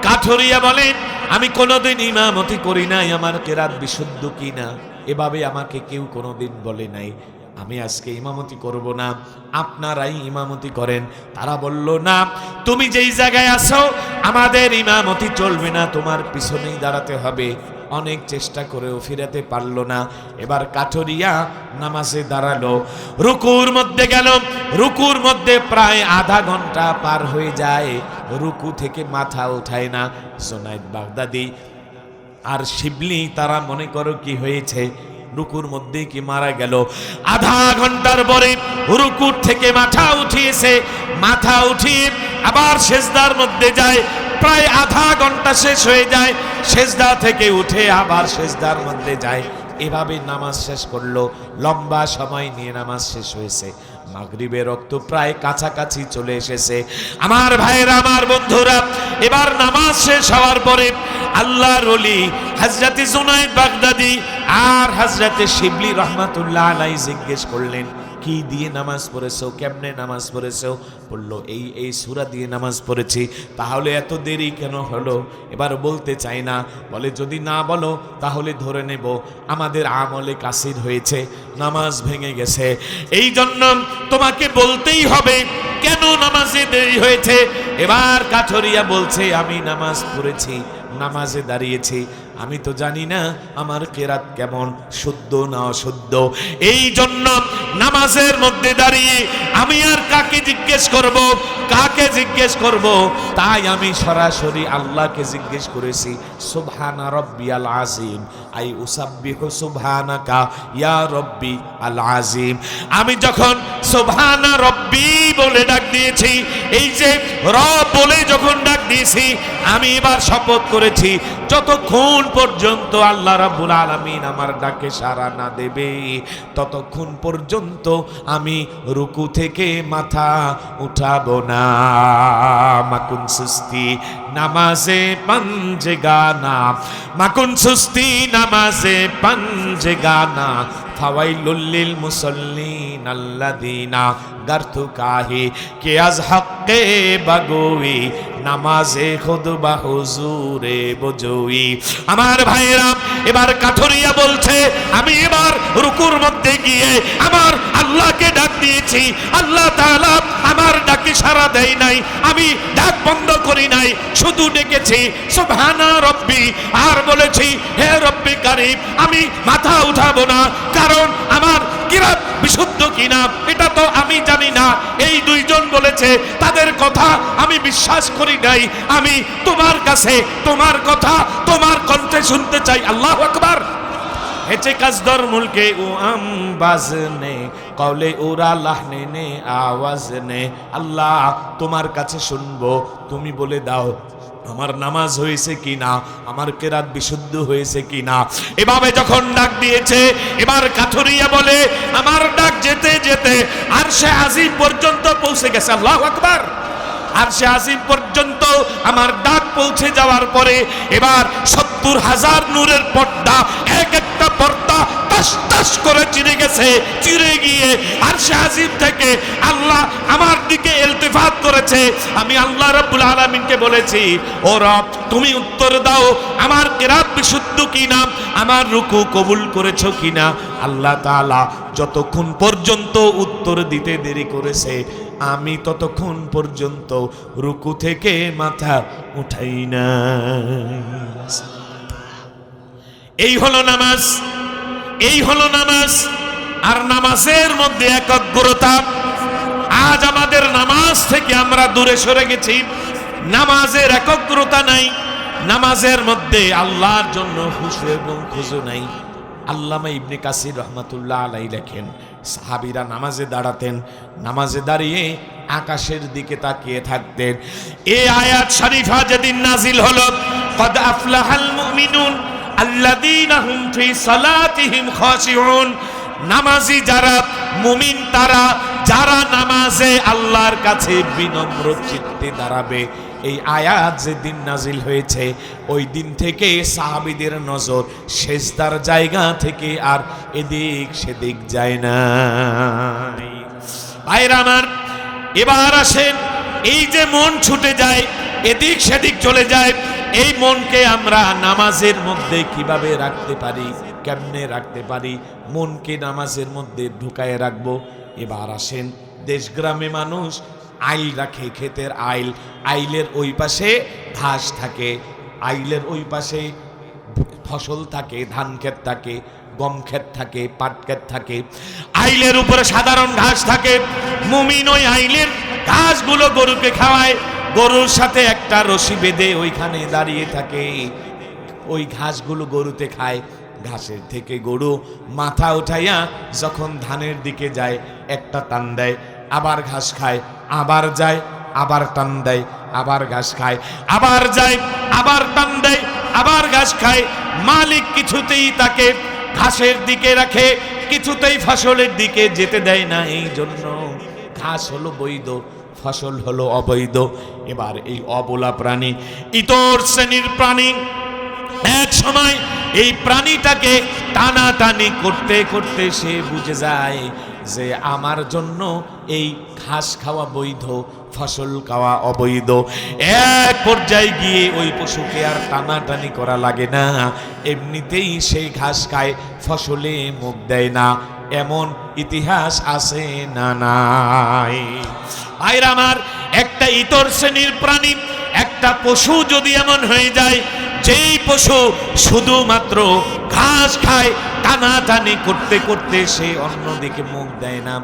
কাঠুরিয়া বলেন, আমি কোনোদিন ইমামতি করি নাই, আমার কেরাত বিশুদ্ধ কিনা এভাবে আমাকে কেউ কোনোদিন বলে নাই। আমি আজকে ইমামতি করব না, আপনারাই ইমামতি করেন। তারা বলল, না, তুমি যেই জায়গায় আছো আমাদের ইমামতি চলবে না, তোমার পিছনেই দাঁড়াতে হবে। অনেক চেষ্টা করেও ফিরাতে পারল না। এবার কাঠুরিয়া নামাজে দাঁড়ালো, রুকুর মধ্যে গেল। রুকুর মধ্যে প্রায় আধা ঘন্টা পার হয়ে যায়, রুকু থেকে মাথা ওঠায় না। জুনায়েদ বাগদাদি আর শিবলি তারা মনে করো কি হয়েছে, রুকুর মধ্যে কি মারা গেল। আধা ঘন্টার পরে রুকুর থেকে মাথা উঠিয়েছে, মাথা উঠিয়ে আবার সেজদার মধ্যে যায়। প্রায় আধা ঘন্টা শেষ হয়ে যায়, সেজদা থেকে উঠে আবার সেজদার মধ্যে যায়। এভাবে নামাজ শেষ করলো। লম্বা সময় নিয়ে নামাজ শেষ হয়েছে। মাগরিবের রক্ত প্রায় কাছাকাছি চলে এসেছে। আমার ভাইয়েরা, আমার বন্ধুরা, এবার নামাজ শেষ হওয়ার পরে আল্লাহর ওলি হযরত জুনায়েদ বাগদাদি আর হযরত শিবলি রহমাতুল্লাহ আলাইহি জিজ্ঞেস করলেন, কি দিয়ে নামাজ পড়েছো, কেমনে নামাজ পড়েছো? বললো এই সূরা দিয়ে নামাজ পড়েছি। তাহলে এত দেরি কেন হলো? এবার বলতে চাই না। বলে যদি না বলো তাহলে ধরে নেব আমাদের আমলে কাসির হয়েছে, নামাজ ভেঙে গেছে। এই জন্য তোমাকে বলতেই হবে কেন নামাজে দেরি হয়েছে। এবার কাঠরিয়া বলছে আমি নামাজ পড়েছি, নামাজে দাঁড়িয়েছি, আমি তো জানি না আমার কেরাত কেমন, শুদ্ধ না অশুদ্ধ। এই জন্য নামাজের মধ্যে দাঁড়িয়ে আমি আর কাকে জিজ্ঞেস করব, কাকে জিজ্ঞেস করব? তাই আমি সরাসরি আল্লাহকে জিজ্ঞেস করেছি, সুবহানা রাব্বিয়াল আযীম, আই উসাব্বিহু সুবহানাকা ইয়া রাব্বি আল আযীম। আমি যখন সুবহানা রাব্বি বলে ডাক দিয়েছি, এই যে রব বলে যখন ডাক দিয়েছি, আমি এবার শপথ করেছি যতক্ষণ পর্যন্ত আল্লাহ রাব্বুল আলামিন আমার ডাকে সাড়া না দেবে ততক্ষণ পর্যন্ত আমি রুকু থেকে মাথা উঠাবো না। মাকুন সুস্তি নামাজে পাঞ্জেগানা, মাকুন সুস্তি নামাজে পাঞ্জেগানা, ফাওয়াইলুল লিল মুসাল্লিন আল্লাযিনা গারতুকাহি কে আজ হক্কে বাগোই নামাজে খুদবা হুজুরে বজুই। আমার ভাইরা, এবার কাঠরিয়া বলছে আমি এবার রুকুর মধ্যে গিয়ে আমার আল্লাহকে ডাক দিয়েছি, আল্লাহ তাআলা আমার ডাকে সাড়া দেয় নাই, আমি ডাক বন্ধ করি নাই, শুধু ডেকেছি সুবহানা রব্বি, আর বলেছি হে রব্বি কারীম আমি মাথা উঠাবো না, কারণ আমার কিরাত বিশুদ্ধ কিনা এটা তো আমি জানি না। এই দুইজন বলেছে তাদের কথা আমি বিশ্বাস করি নাই, আমি তোমার কাছে তোমার কথা তোমার কণ্ঠে শুনতে চাই। আল্লাহু আকবার। হেচে কাজদর মুলকে ও আম বাজনে কওলে ওরা লাহনে নে আওয়াজ নে। আল্লাহ তোমার কাছে শুনবো, তুমি বলে দাও আমার নামাজ হয়েছে কিনা, আমার কেরাত বিশুদ্ধ হয়েছে কিনা। এভাবে যখন ডাক দিয়েছে, এবার কাঠরিয়া বলে আমার ডাক যেতে যেতে আরশে আজিম পর্যন্ত পৌঁছে গেছে। আল্লাহু আকবার। আরশে আজিম পর্যন্ত আমার ডাক পৌঁছে যাওয়ার পরে এবার ৭০,০০০ নূরের পর্দা, এক একটা পর্দা টাস টাস করে চিরে গেছে। চিরে গিয়ে আরশে আজিম থেকে আল্লাহ আমার দিকে ইলতিফাত করেছে। আমি আল্লাহ রাব্বুল আলামিনকে বলেছি ও রব তুমি উত্তর দাও আমার কিরাত বিশুদ্ধ কিনা, আমার রুকু কবুল করেছো কিনা। আল্লাহ তাআলা যতক্ষণ পর্যন্ত উত্তর দিতে দেরি করেছে আমি ততক্ষণ পর্যন্ত রুকু থেকে মাথা উঠাই না। এই হলো নামাজ, এই হলো নামাজ। আর নামাজের মধ্যে একাগ্রতা। আজ আমাদের নামাজ থেকে আমরা দূরে সরে গেছি, নামাজের একাগ্রতা নাই, নামাজের মধ্যে আল্লাহর জন্য খুশু এবং খুজু নাই। আল্লামা ইবনে কাসির রহমাতুল্লাহ আলাইহি লেখেন সাহাবীরা নামাজে দাঁড়াতেন, নামাজে দাঁড়িয়ে আকাশের দিকে তাকিয়ে থাকতেন। এই আয়াত শরীফা যেদিন নাজিল হলো, কদ আফলাহাল মুমিনুন আল্লাযীনা হুম ফি সালাতিহিম খাশিউন, নামাজি যারা মুমিন তারা যারা নামাজে আল্লাহর কাছে বিনম্র চিত্তে দাঁড়াবে। এই আয়াত যেদিন নাজিল হয়েছে ওই দিন থেকে সাহাবীদের নজর সেজদার জায়গা থেকে আর এদিক সেদিক যায় না। ভাইরা আমার, এবার আসেন এই যে মন ছুটে যায় এদিক সেদিক চলে যায়, এই মনকে আমরা নামাজের মধ্যে কিভাবে রাখতে পারি, কেমনে রাখতে পারি, মনকে নামাজের মধ্যে ঢুকায় রাখবো। এবার আসেন দেশ গ্রামে মানুষ আইল রাখে, ক্ষেতের আইল, আইলের ওই পাশে ঘাস থাকে, আইলের ওই পাশে ফসল থাকে, ধান ক্ষেত থাকে, গম ক্ষেত থাকে, পাট ক্ষেত থাকে, আইলের উপরে সাধারণ ঘাস থাকে। মুমিন ওই আইলের ঘাসগুলো গরুকে খাওয়ায়, গরুর সাথে একটা রশি বেঁধে ওইখানে দাঁড়িয়ে থাকে, ওই ঘাসগুলো গরুতে খায়। ঘাসের থেকে গরু মাথা উঠাইয়া যখন ধানের দিকে যায় একটা টান দেয়, আবার ঘাস খায়, আবার যায়, আবার টান দেয়, আবার ঘাস খায়, আবার যায়, আবার টান দেয়, আবার ঘাস খায়। মালিক কিছুতেই তাকে ঘাসের দিকে রাখে, কিছুতেই ফসলের দিকে যেতে দেয় না। এই জন্য ঘাস হলো বৈধ, ফসল হলো অবৈধ। এবার এই অবলা প্রাণী, ইতর শ্রেণীর প্রাণী এক সময় এই প্রাণীটাকে টানাটানি করতে করতে সে বুঝে যায় যে আমার জন্য এই ঘাস খাওয়া বৈধ, ফসল খাওয়া অবৈধ। এক পর্যায়ে গিয়ে ওই পশুকে আর টানাটানি করা লাগে না, এমনিতেই সেই ঘাস খায়, ফসলে মুখ দেয় না। এমন ইতিহাস আছে না নাই? ভাইরা আমার, একটা ইতর শ্রেণীর প্রাণী, একটা পশু যদি এমন হয়ে যায় যেই পশু শুধুমাত্র ঘাস খায়, টানাটানি করতে করতে সে অন্যদিকে মুখ দেয় না,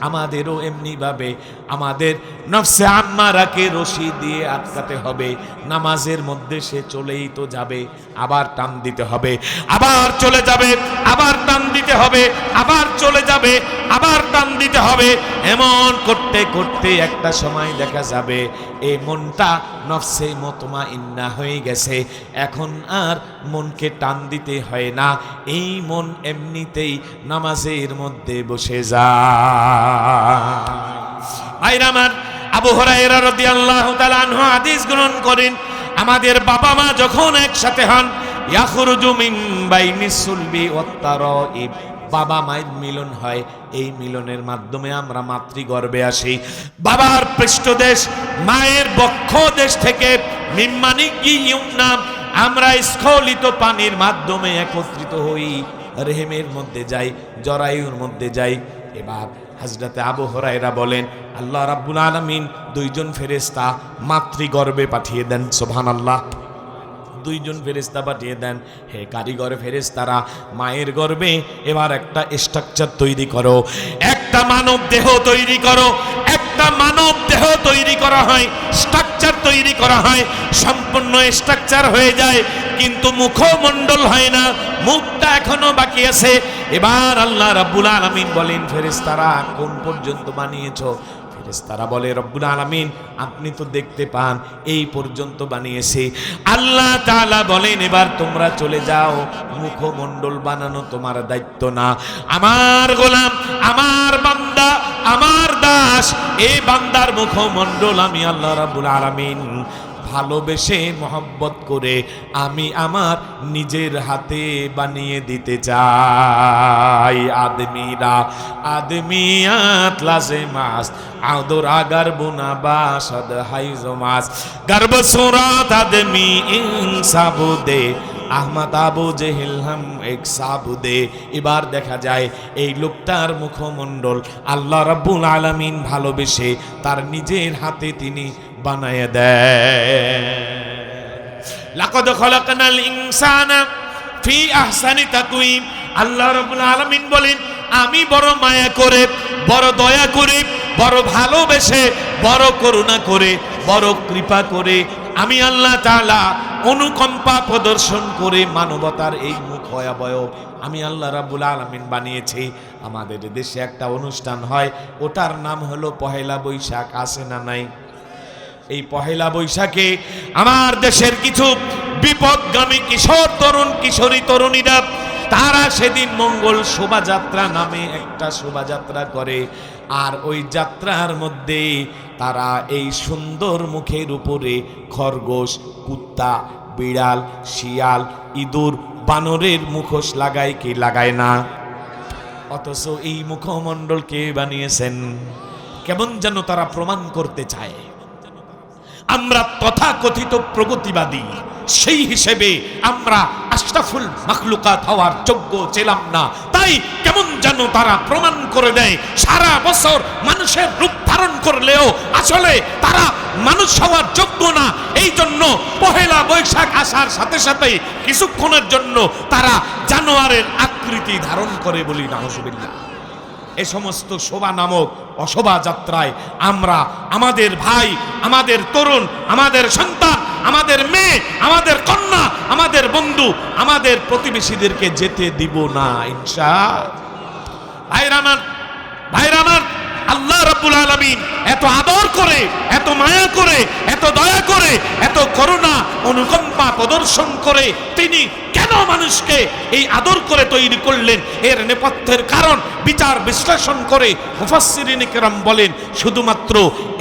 আমাদেরও এমনি ভাবে আমাদের নফসে আম্মারাকে রশি দিয়ে আটকাতে হবে। নামাজের মধ্যে সে চলেই তো যাবে, আবার টান দিতে হবে, আবার চলে যাবে, আবার টান দিতে হবে, আবার চলে যাবে, আবার টান দিতে হবে। এমন করতে করতে একটা সময় দেখা যাবে এই মনটা নফসে মুতমাইন্না হয়ে গেছে, এখন আর মনকে টান দিতে হয় না, এই মন এমনিতেই নামাজের মধ্যে বসে যায়। ভাইরা আমার, আবু হুরায়রা রাদিয়াল্লাহু তাআলা আনহু হাদিস গ্রহণ করেন, আমাদের বাবা মা যখন একসাথে হন, ইয়াখরুজু মিন বাইনিস সুলবি ওয়াত তারাইব, বাবা মায়ের মিলন হয়, এই মিলনের মাধ্যমে আমরা মাতৃগর্ভে আসি। বাবার পৃষ্ঠদেশ, মায়ের বক্ষ দেশ থেকে মিম্মানিকি ইউমনা আমরা স্খলিত পানির মাধ্যমে একত্রিত হই, রেহেমের মধ্যে যাই, জরায়ুর মধ্যে যাই। এবার হযরতে আবু হুরায়রা বলেন, আল্লাহ রাব্বুল আলামিন দুইজন ফেরেশতা মাতৃগর্ভে পাঠিয়ে দেন। সুবহানাল্লাহ, দুইজন ফেরেশতা পাঠিয়ে দেন, হে কারিগর ফেরেশতারা, মায়ের গর্ভে এবার একটা স্ট্রাকচার তৈরি করো, একটা মানব দেহ তৈরি করো। একটা মানব দেহ তৈরি করা হয়, স্ট্রাকচার তৈরি করা হয়, সম্পূর্ণ স্ট্রাকচার হয়ে যায়, কিন্তু মুখমণ্ডল হয় না, মুখটা এখনো বাকি আছে। এবার আল্লাহ রাব্বুল আলামিন বলেন, ফেরেশতারা কোন পর্যন্ত বানিয়েছো? ফেরেশতারা বলে, রব্বুল আলামিন আপনি তো দেখতে পান এই পর্যন্ত বানিয়েছি। আল্লাহ তাআলা বলেন, এবার তোমরা চলে যাও, মুখমণ্ডল বানানো তোমার দায়িত্ব না। আমার গোলাম, আমার বান্দা, আমার দাস, এই বান্দার মুখমণ্ডল আমি আল্লাহ রাব্বুল আলামিন ভালোবেসে মহব্বত করে আমি আমার নিজের হাতে বানিয়ে দিতে চাই। আদমিরা আদমিয়াত লাজেমাস আদর আগার বুনা বাসদ হাইজমাস গর্ব সুরাত আদমি ইনসাবুদে আহমদ আবু জেহেল হাম এক সাবুদে। এবার দেখা যায় এই লোকটার মুখমণ্ডল আল্লাহ রাব্বুল আলামিন ভালোবেসে তার নিজের হাতে তিনি বানায় দেয়। লাকাদ খালাকনাল ইনসানা ফি আহসানি তাকওয়িম। আল্লাহ রাব্বুল আলামিন বলেন, আমি বড় মায়া করে, বড় দয়া করে, বড় ভালোবেসে, বড় করুণা করে, বড় কৃপা করে আমি আল্লাহ তাআলা অনুকম্পা প্রদর্শন করে মানবতার এই মুখ অবয়ব আমি আল্লাহ রাব্বুল আলামিন বানিয়েছি। আমাদের দেশে একটা অনুষ্ঠান হয়, ওটার নাম হলো পহেলা বৈশাখ, আছে না নাই? এই পহেলা বৈশাখে আমার দেশের কিছু বিপদগামী কিশোর তরুণ কিশোরী তরুণীরা তারা সেদিন মঙ্গল শোভাযাত্রা নামে একটা শোভাযাত্রা করে, আর ওই যাত্রার মধ্যে তারা এই সুন্দর মুখের উপরে খরগোশ, কুত্তা, বিড়াল, শিয়াল, ইঁদুর, বানরের মুখোশ লাগায় কি লাগায় না? অথচ এই মুখমণ্ডল কে বানিয়েছেন? কেমন যেন তারা প্রমাণ করতে চায় আমরা তথাকথিত প্রগতিবাদী, সেই হিসেবে আমরা আশরাফুল মাখলুকাত হওয়ার যোগ্য ছিলাম না। তাই কেমন যেন তারা প্রমাণ করে দেয় সারা বছর মানুষের রূপ ধারণ করলেও আসলে তারা মানুষ হওয়ার যোগ্য না। এই জন্য পহেলা বৈশাখ আসার সাথে সাথে কিছুক্ষণের জন্য তারা জানোয়ারের আকৃতি ধারণ করে, বলি নাউজুবিল্লাহ। এ সমস্ত শোভা নামক অশোভা যাত্রায় আমরা আমাদের ভাই, আমাদের তরুণ, আমাদের সন্তান, আমাদের মেয়ে, আমাদের কন্যা, আমাদের বন্ধু, আমাদের প্রতিবেশীদেরকে যেতে দিব না ইনশাআল্লাহ। ভাইরা আমার, আল্লাহ রাব্বুল আলামিন এত আদর করে, এত মায়া করে, এত দয়া করে, এত করুণা অনুকম্পা প্রদর্শন করে তিনি কেন কেন মানুষকে এই আদর করে তৈরি করলেন, এর নেপথ্যের কারণ বিচার বিশ্লেষণ করে মুফাসসিরিন কেরাম বলেন শুধুমাত্র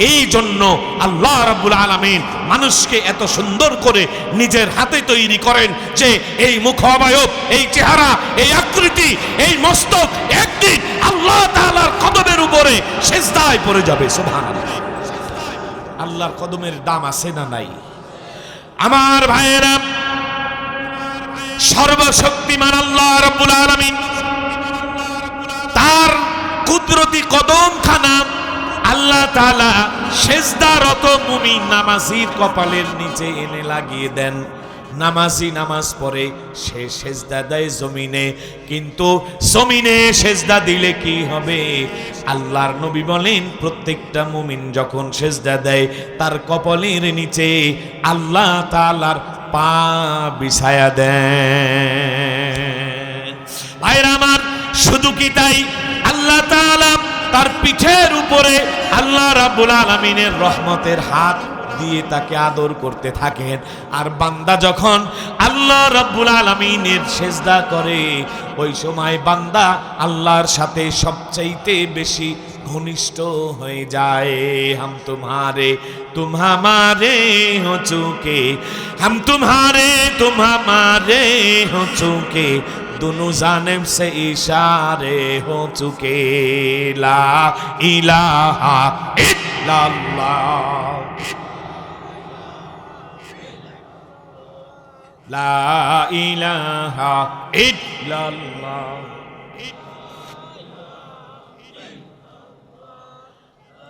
এই জন্য আল্লাহ রাব্বুল আলামিন মানুষকে এত সুন্দর করে নিজের হাতে তৈরি করেন যে এই মুখ অবয়ব, এই চেহারা, এই আকৃতি, এই মস্তক একদিন আল্লাহ তাআলার কদমের উপরে সিজদায় পড়ে যাবে। সুবহানাল্লাহ। আল্লাহর কদমের দাম আছে না নাই? আমার ভাইয়েরা, সর্বশক্তিমান আল্লাহ রাব্বুল আলামিন তার কুদরতি কদমখানা আল্লাহ তাআলা সিজদারত মুমিন নামাজীর কপালের নিচে এনে লাগিয়ে দেন। নামাজি নামাজ পড়ে, সে সেজদা দেয় জমিনে, কিন্তু জমিনে সেজদা দিলে কি হবে? আল্লাহর নবী বলেন প্রত্যেকটা মুমিন যখন সেজদা দেয় তার কপালের নিচে আল্লাহ তাআলার পা বিছায়া দেন। ভাইরা আমার, শুধু কি তাই? আল্লাহ তাআলা তার পিঠের উপরে আল্লাহ রাব্বুল আলামিনের রহমতের হাত দিয়ে তাকে আদর করতে থাকেন। আর বান্দা যখন আল্লাহ রাব্বুল আলামিনের সিজদা করে, ওই সময় বান্দা আল্লাহর সাথে সবচাইতে বেশি ঘনিষ্ঠ হয়ে যায়। হাম তুমহারে তুম হামারে হো চুকে, হাম তুমহারে তুম হামারে হো চুকে, दोनों जानिब से इशारे हो चुके। ला इलाहा इल्लल्लाह, ला इलाहा इल्लल्लाह।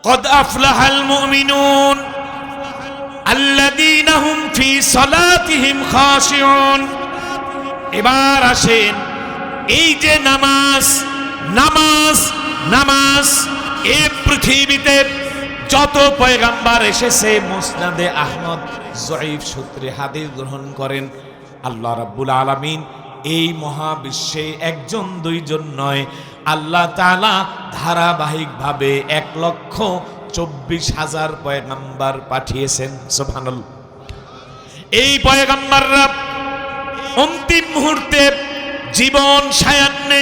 قد أفلح المؤمنون الذين هم في صلاتهم خاشعون। এবার আসেন, এই যে নামাজ নামাজ নামাজ, এই পৃথিবীতে যত পয়গাম্বার এসেছে মুসনাদে আহমদ জয়ীফ সূত্রে হাদিস গ্রহণ করেন। আল্লাহ রাব্বুল আলামিন এই মহাবিশ্বে একজন দুইজন নয়, আল্লাহ তাআলা ধারাবাহিকভাবে 1,24,000 পয়গাম্বার পাঠিয়েছেন। সুবহানাল্লাহ। এই পয়গাম্বাররা অন্তিম মুহূর্তে জীবন সায়ান্নে,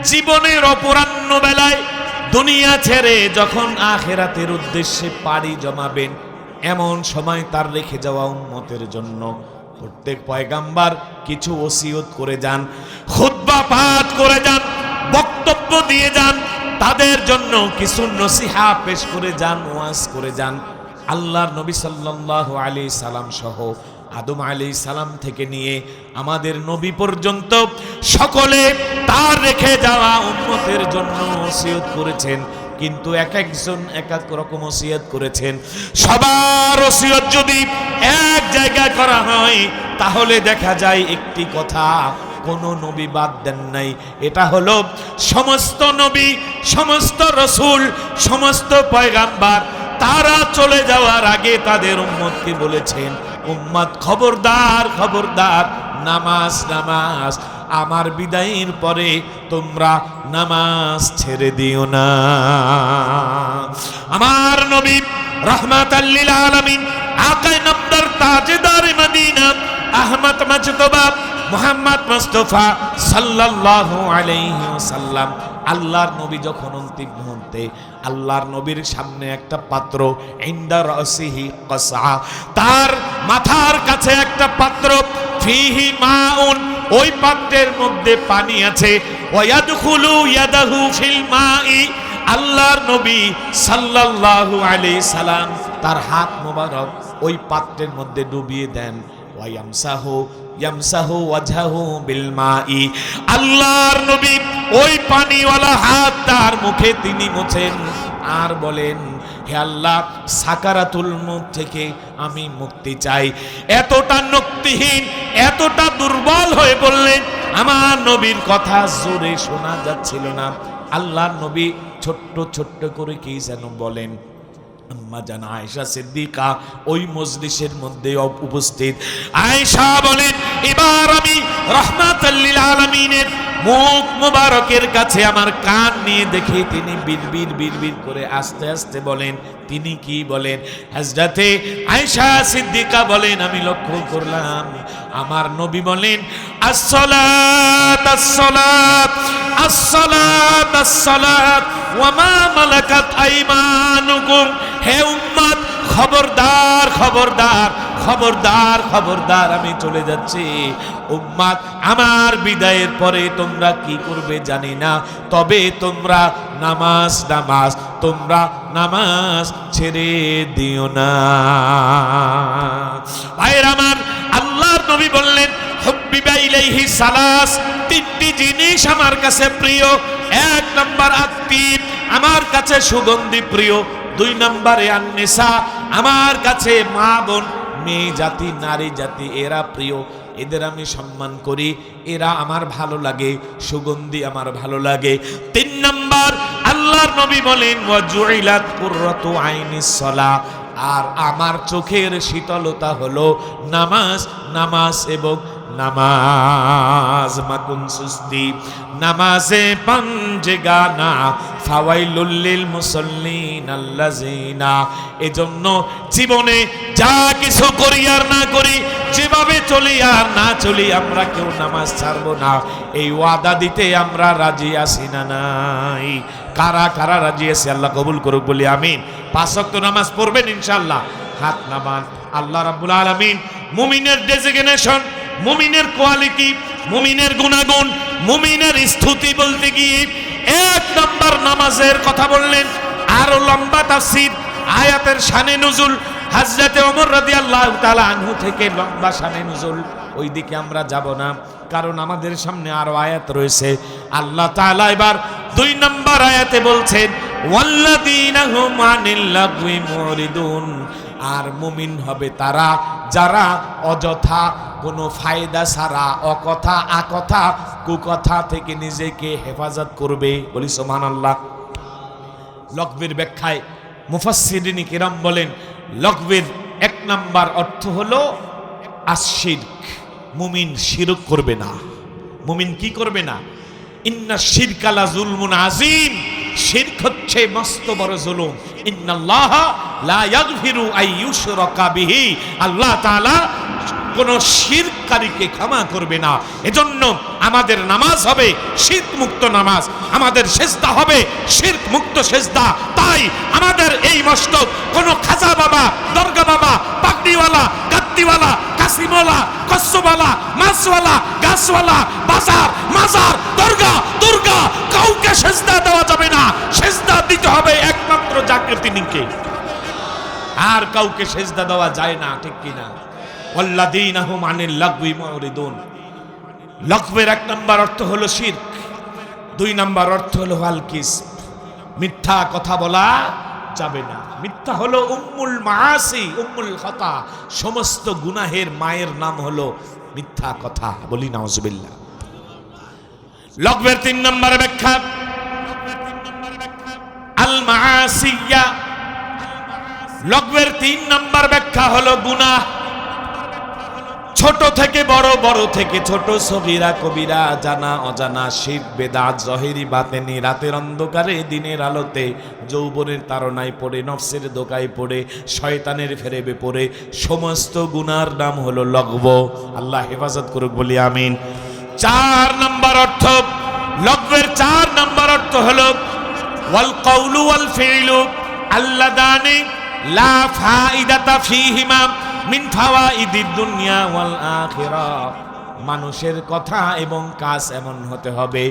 জীবনের অপরাহ্ন বেলায় দুনিয়া ছেড়ে যখন আখিরাতের উদ্দেশ্যে পাড়ি জমাবেন, এমন সময় তার রেখে যাওয়া উম্মতের জন্য প্রত্যেক পয়গাম্বার কিছু ওসিয়ত করে যান, খুতবা পাঠ করে যান, বক্তব্য দিয়ে যান, তাদের জন্য কিছু নসিহা পেশ করে যান, ওয়াজ করে যান। আল্লাহর নবী সাল্লাল্লাহু আলাইহি সাল্লাম সহ আদম আলাইহিস সালাম থেকে নিয়ে আমাদের নবী পর্যন্ত সকলে তার রেখে যাওয়া উম্মতের জন্য ওসিয়ত করেছেন, কিন্তু এক একজন এক এক রকম ওসিয়ত করেছেন। সবার ওসিয়ত যদি এক জায়গায় করা হয় তাহলে দেখা যায় একটি কথা কোন নবী বাদ দেন নাই। এটা হলো সমস্ত নবী, সমস্ত রসুল, সমস্ত পয়গাম্বার তারা চলে যাওয়ার আগে তাদের উম্মতকে বলেছেন, উম্মত খবরদার খবরদার, নামাজ নামাজ, আমার বিদায়ের পরে তোমরা নামাজ ছেড়ে দিও না। আমার নবী রাহমাতাল লিল আলামিন, আকায়ে নামদার, তাজদার মদিনা, আহমদ মুজতবা মুহাম্মদ মুস্তাফা সাল্লাল্লাহু আলাইহি ওয়াসাল্লাম, আল্লাহর নবী যখন অন্তিম মুহূর্তে আল্লাহর নবীর সামনে একটা পাত্র, ইনদা রাসিহি কাসা, তার মাথার কাছে একটা পাত্র, ফিহি মাউন, ওই পাত্রের মধ্যে পানি আছে, ওয়ায়াদখুলু ইয়াদাহু ফিল মাই, আল্লাহর নবী সাল্লাল্লাহু আলাইহি সাল্লাম তার হাত মোবারক ওই পাত্রের মধ্যে ডুবিয়ে দেন, ওয়ায়ামসাহু ইয়ামসাহু ওয়াজহাহু বিল মাই, আল্লাহর নবী ওই পানিওয়ালা হাত তার মুখে তিনি মোছেন আর বলেন, হে আল্লাহ, সাকারাতুল মউত থেকে আমি মুক্তি চাই। এতটা নক্তিহীন, এতটা দুর্বল হয়ে বললেন, আমার নবীর কথা জোরে শোনা যাচ্ছিল না। আল্লাহর নবী ছোট্ট ছোট্ট করে কি যেন বলেন। আম্মা জান আয়েশা সিদ্দিকা ওই মজলিসের মধ্যে উপস্থিত। আয়েশা বলেন, এবার আমি রাহমাতাল লিল আলামিনের মুখ মুবারকের কাছে আমার কান নিয়ে দেখে তিনি বিড়বিড় বিড়বিড় করে আস্তে আস্তে বলেন। তিনি কি বলেন? হযরতে আয়েশা সিদ্দিকা বলেন, আমি লক্ষ্য করলাম আমার নবী বলেন, আসসালাত আসসালাত আসসালাত আসসালাত ওয়া মা মালাকাত আইমানুকুম। হে উম্মত, খবরদার খবরদার খবরদার খবরদার, আমি চলে যাচ্ছি। উম্মত, আমার বিদায়ের পরে তোমরা কি করবে জানি না, তবে তোমরা নামাজ নামাজ তোমরা নামাজ ছেড়ে দিও না। ভাইরা আমার, আল্লাহর নবী বললেন, হুব্বিবা ইলাইহি সালাস, তিনটি জিনিস আমার কাছে প্রিয়। এক নাম্বার আত্মীব, আমার কাছে সুগন্ধি প্রিয়। দুই নম্বরে আন-নিসা, আমার কাছে মা বোন মেয়ে জাতি নারী জাতি এরা প্রিয়, এদের আমি সম্মান করি, এরা আমার ভালো লাগে, সুগন্ধি আমার ভালো লাগে। তিন নম্বর আল্লাহর নবী বলেন, ওয়া জুইলাত কুররাতু আইনিস সালাহ, আর আমার চোখের শীতলতা হলো নামাজ, নামাজ এবং নামাজ। মাকুন সুস্তি নামাজে পাঞ্জেগানা ফাওয়াইলুল লিল মুসাল্লিন আল্লাযিনা। এজন্য জীবনে যা কিছু করি আর না করি, যেভাবে চলি আর না চলি, আমরা কেউ নামাজ ছাড়বো না, এই ওয়াদা দিতে আমরা রাজি আছি না নাই? কারা কারা রাজি আছে? আল্লাহ কবুল করুক, বলি আমিন। 5 ওয়াক্ত নামাজ পড়বেন ইনশাআল্লাহ, হাত নামান। আল্লাহ রাব্বুল আলামিন মুমিনের ডেজিগনেশন, মুমিনের কোয়ালিটি, মুমিনের গুণাগুণ, মুমিনের স্তুতি বলতে গিয়ে 1 নম্বর নামাজের কথা বললেন। আরো লম্বা তাফসীর, আয়াতের শানে নুজুল, হযরতে ওমর রাদিয়াল্লাহু তাআলা আনহু থেকে লম্বা শানে নুজুল, ওই দিকে আমরা যাব না, কারণ আমাদের সামনে আরো আয়াত রয়েছে। আল্লাহ তাআলা এবার 2 নম্বর আয়াতে বলছেন, ওয়াল্লাযীনা হুম আনিল লাগওয়ি মুরিদুন, আর মুমিন হবে তারা যারা অযথা কোনো ফায়দা ছাড়া অকথা আকথা কুকথা থেকে নিজেকে হেফাজত করবে। বলি সুবহানাল্লাহ। লগবের ব্যাখ্যায় মুফাসসিরিন কিরাম বলেন, লগবের 1 নাম্বার অর্থ হলো আশিরক, মুমিন শিরক করবে না। মুমিন কি করবে না? ইন্না শিরকা লা যুলমুন আযীম, শিরক হচ্ছে মস্ত বড় জুলুম। ইন্নাল্লাহা লা ইয়াগফিরু আইয়ুশরাকা বিহি, আল্লাহ তাআলা কোন শিরককারীকে ক্ষমা করবে না। এজন্য আমাদের নামাজ হবে শিরক মুক্ত নামাজ, আমাদের সেজদা হবে শিরক মুক্ত সেজদা। তাই আমাদের এই মস্তক কোন খাজা বাবা, দরগা বাবা, পাগড়িওয়ালা, গাদ্দিওয়ালা, কাসিমওয়ালা, কসবালা, মাসওয়ালা, গাছওয়ালা, বাজার, মাজার, দরগা, দুর্গা কাউকে সেজদা দেওয়া যাবে না। সেজদা দিতে হবে একমাত্র জাকিরতিনিকে, আর কাউকে সেজদা দেওয়া যায় না, ঠিক কিনা? ওয়াল্লাযীনা হুম আনিল লাগওয়ি মুরিদুন। লাগওয়ের 1 নম্বর অর্থ হলো শিরক, 2 নম্বর অর্থ হলো আল কিসব, মিথ্যা কথা বলা যাবে না। মিথ্যা হলো উম্মুল মাআসি, উম্মুল খাতা, সমস্ত গুনাহের মায়ের নাম হলো মিথ্যা কথা। বলি নাউজুবিল্লাহ। লাগওয়ের 3 নম্বর ব্যাখ্যা, আল মাআসিয়া। লাগওয়ের 3 নম্বর ব্যাখ্যা হলো গুনাহ, ছোট থেকে বড়, বড় থেকে ছোট, সগীরা কবিরা, জানা অজানা, শিরক বেদাত, জহিরি বাতেনি, রাতের অন্ধকারে দিনের আলোতে, যৌবনের তাড়নায় পড়ে, নফসের দোকায় পড়ে, শয়তানের ফেরেবে পড়ে, সমস্ত গুনার নাম হলো লাগব। আল্লাহ হেফাজত করুক, বলি আমিন। 4 নম্বর অর্থ, লাগবের 4 নম্বর অর্থ হলো ওয়াল কওলু ওয়াল ফি'লু আল্লাদানি লা ফাইদাতা ফীহিমা মিন ফাওয়াইদিদ দুনিয়া ওয়াল আখিরাহ। মানুষের কথা এবং কাজ এমন হতে হবে,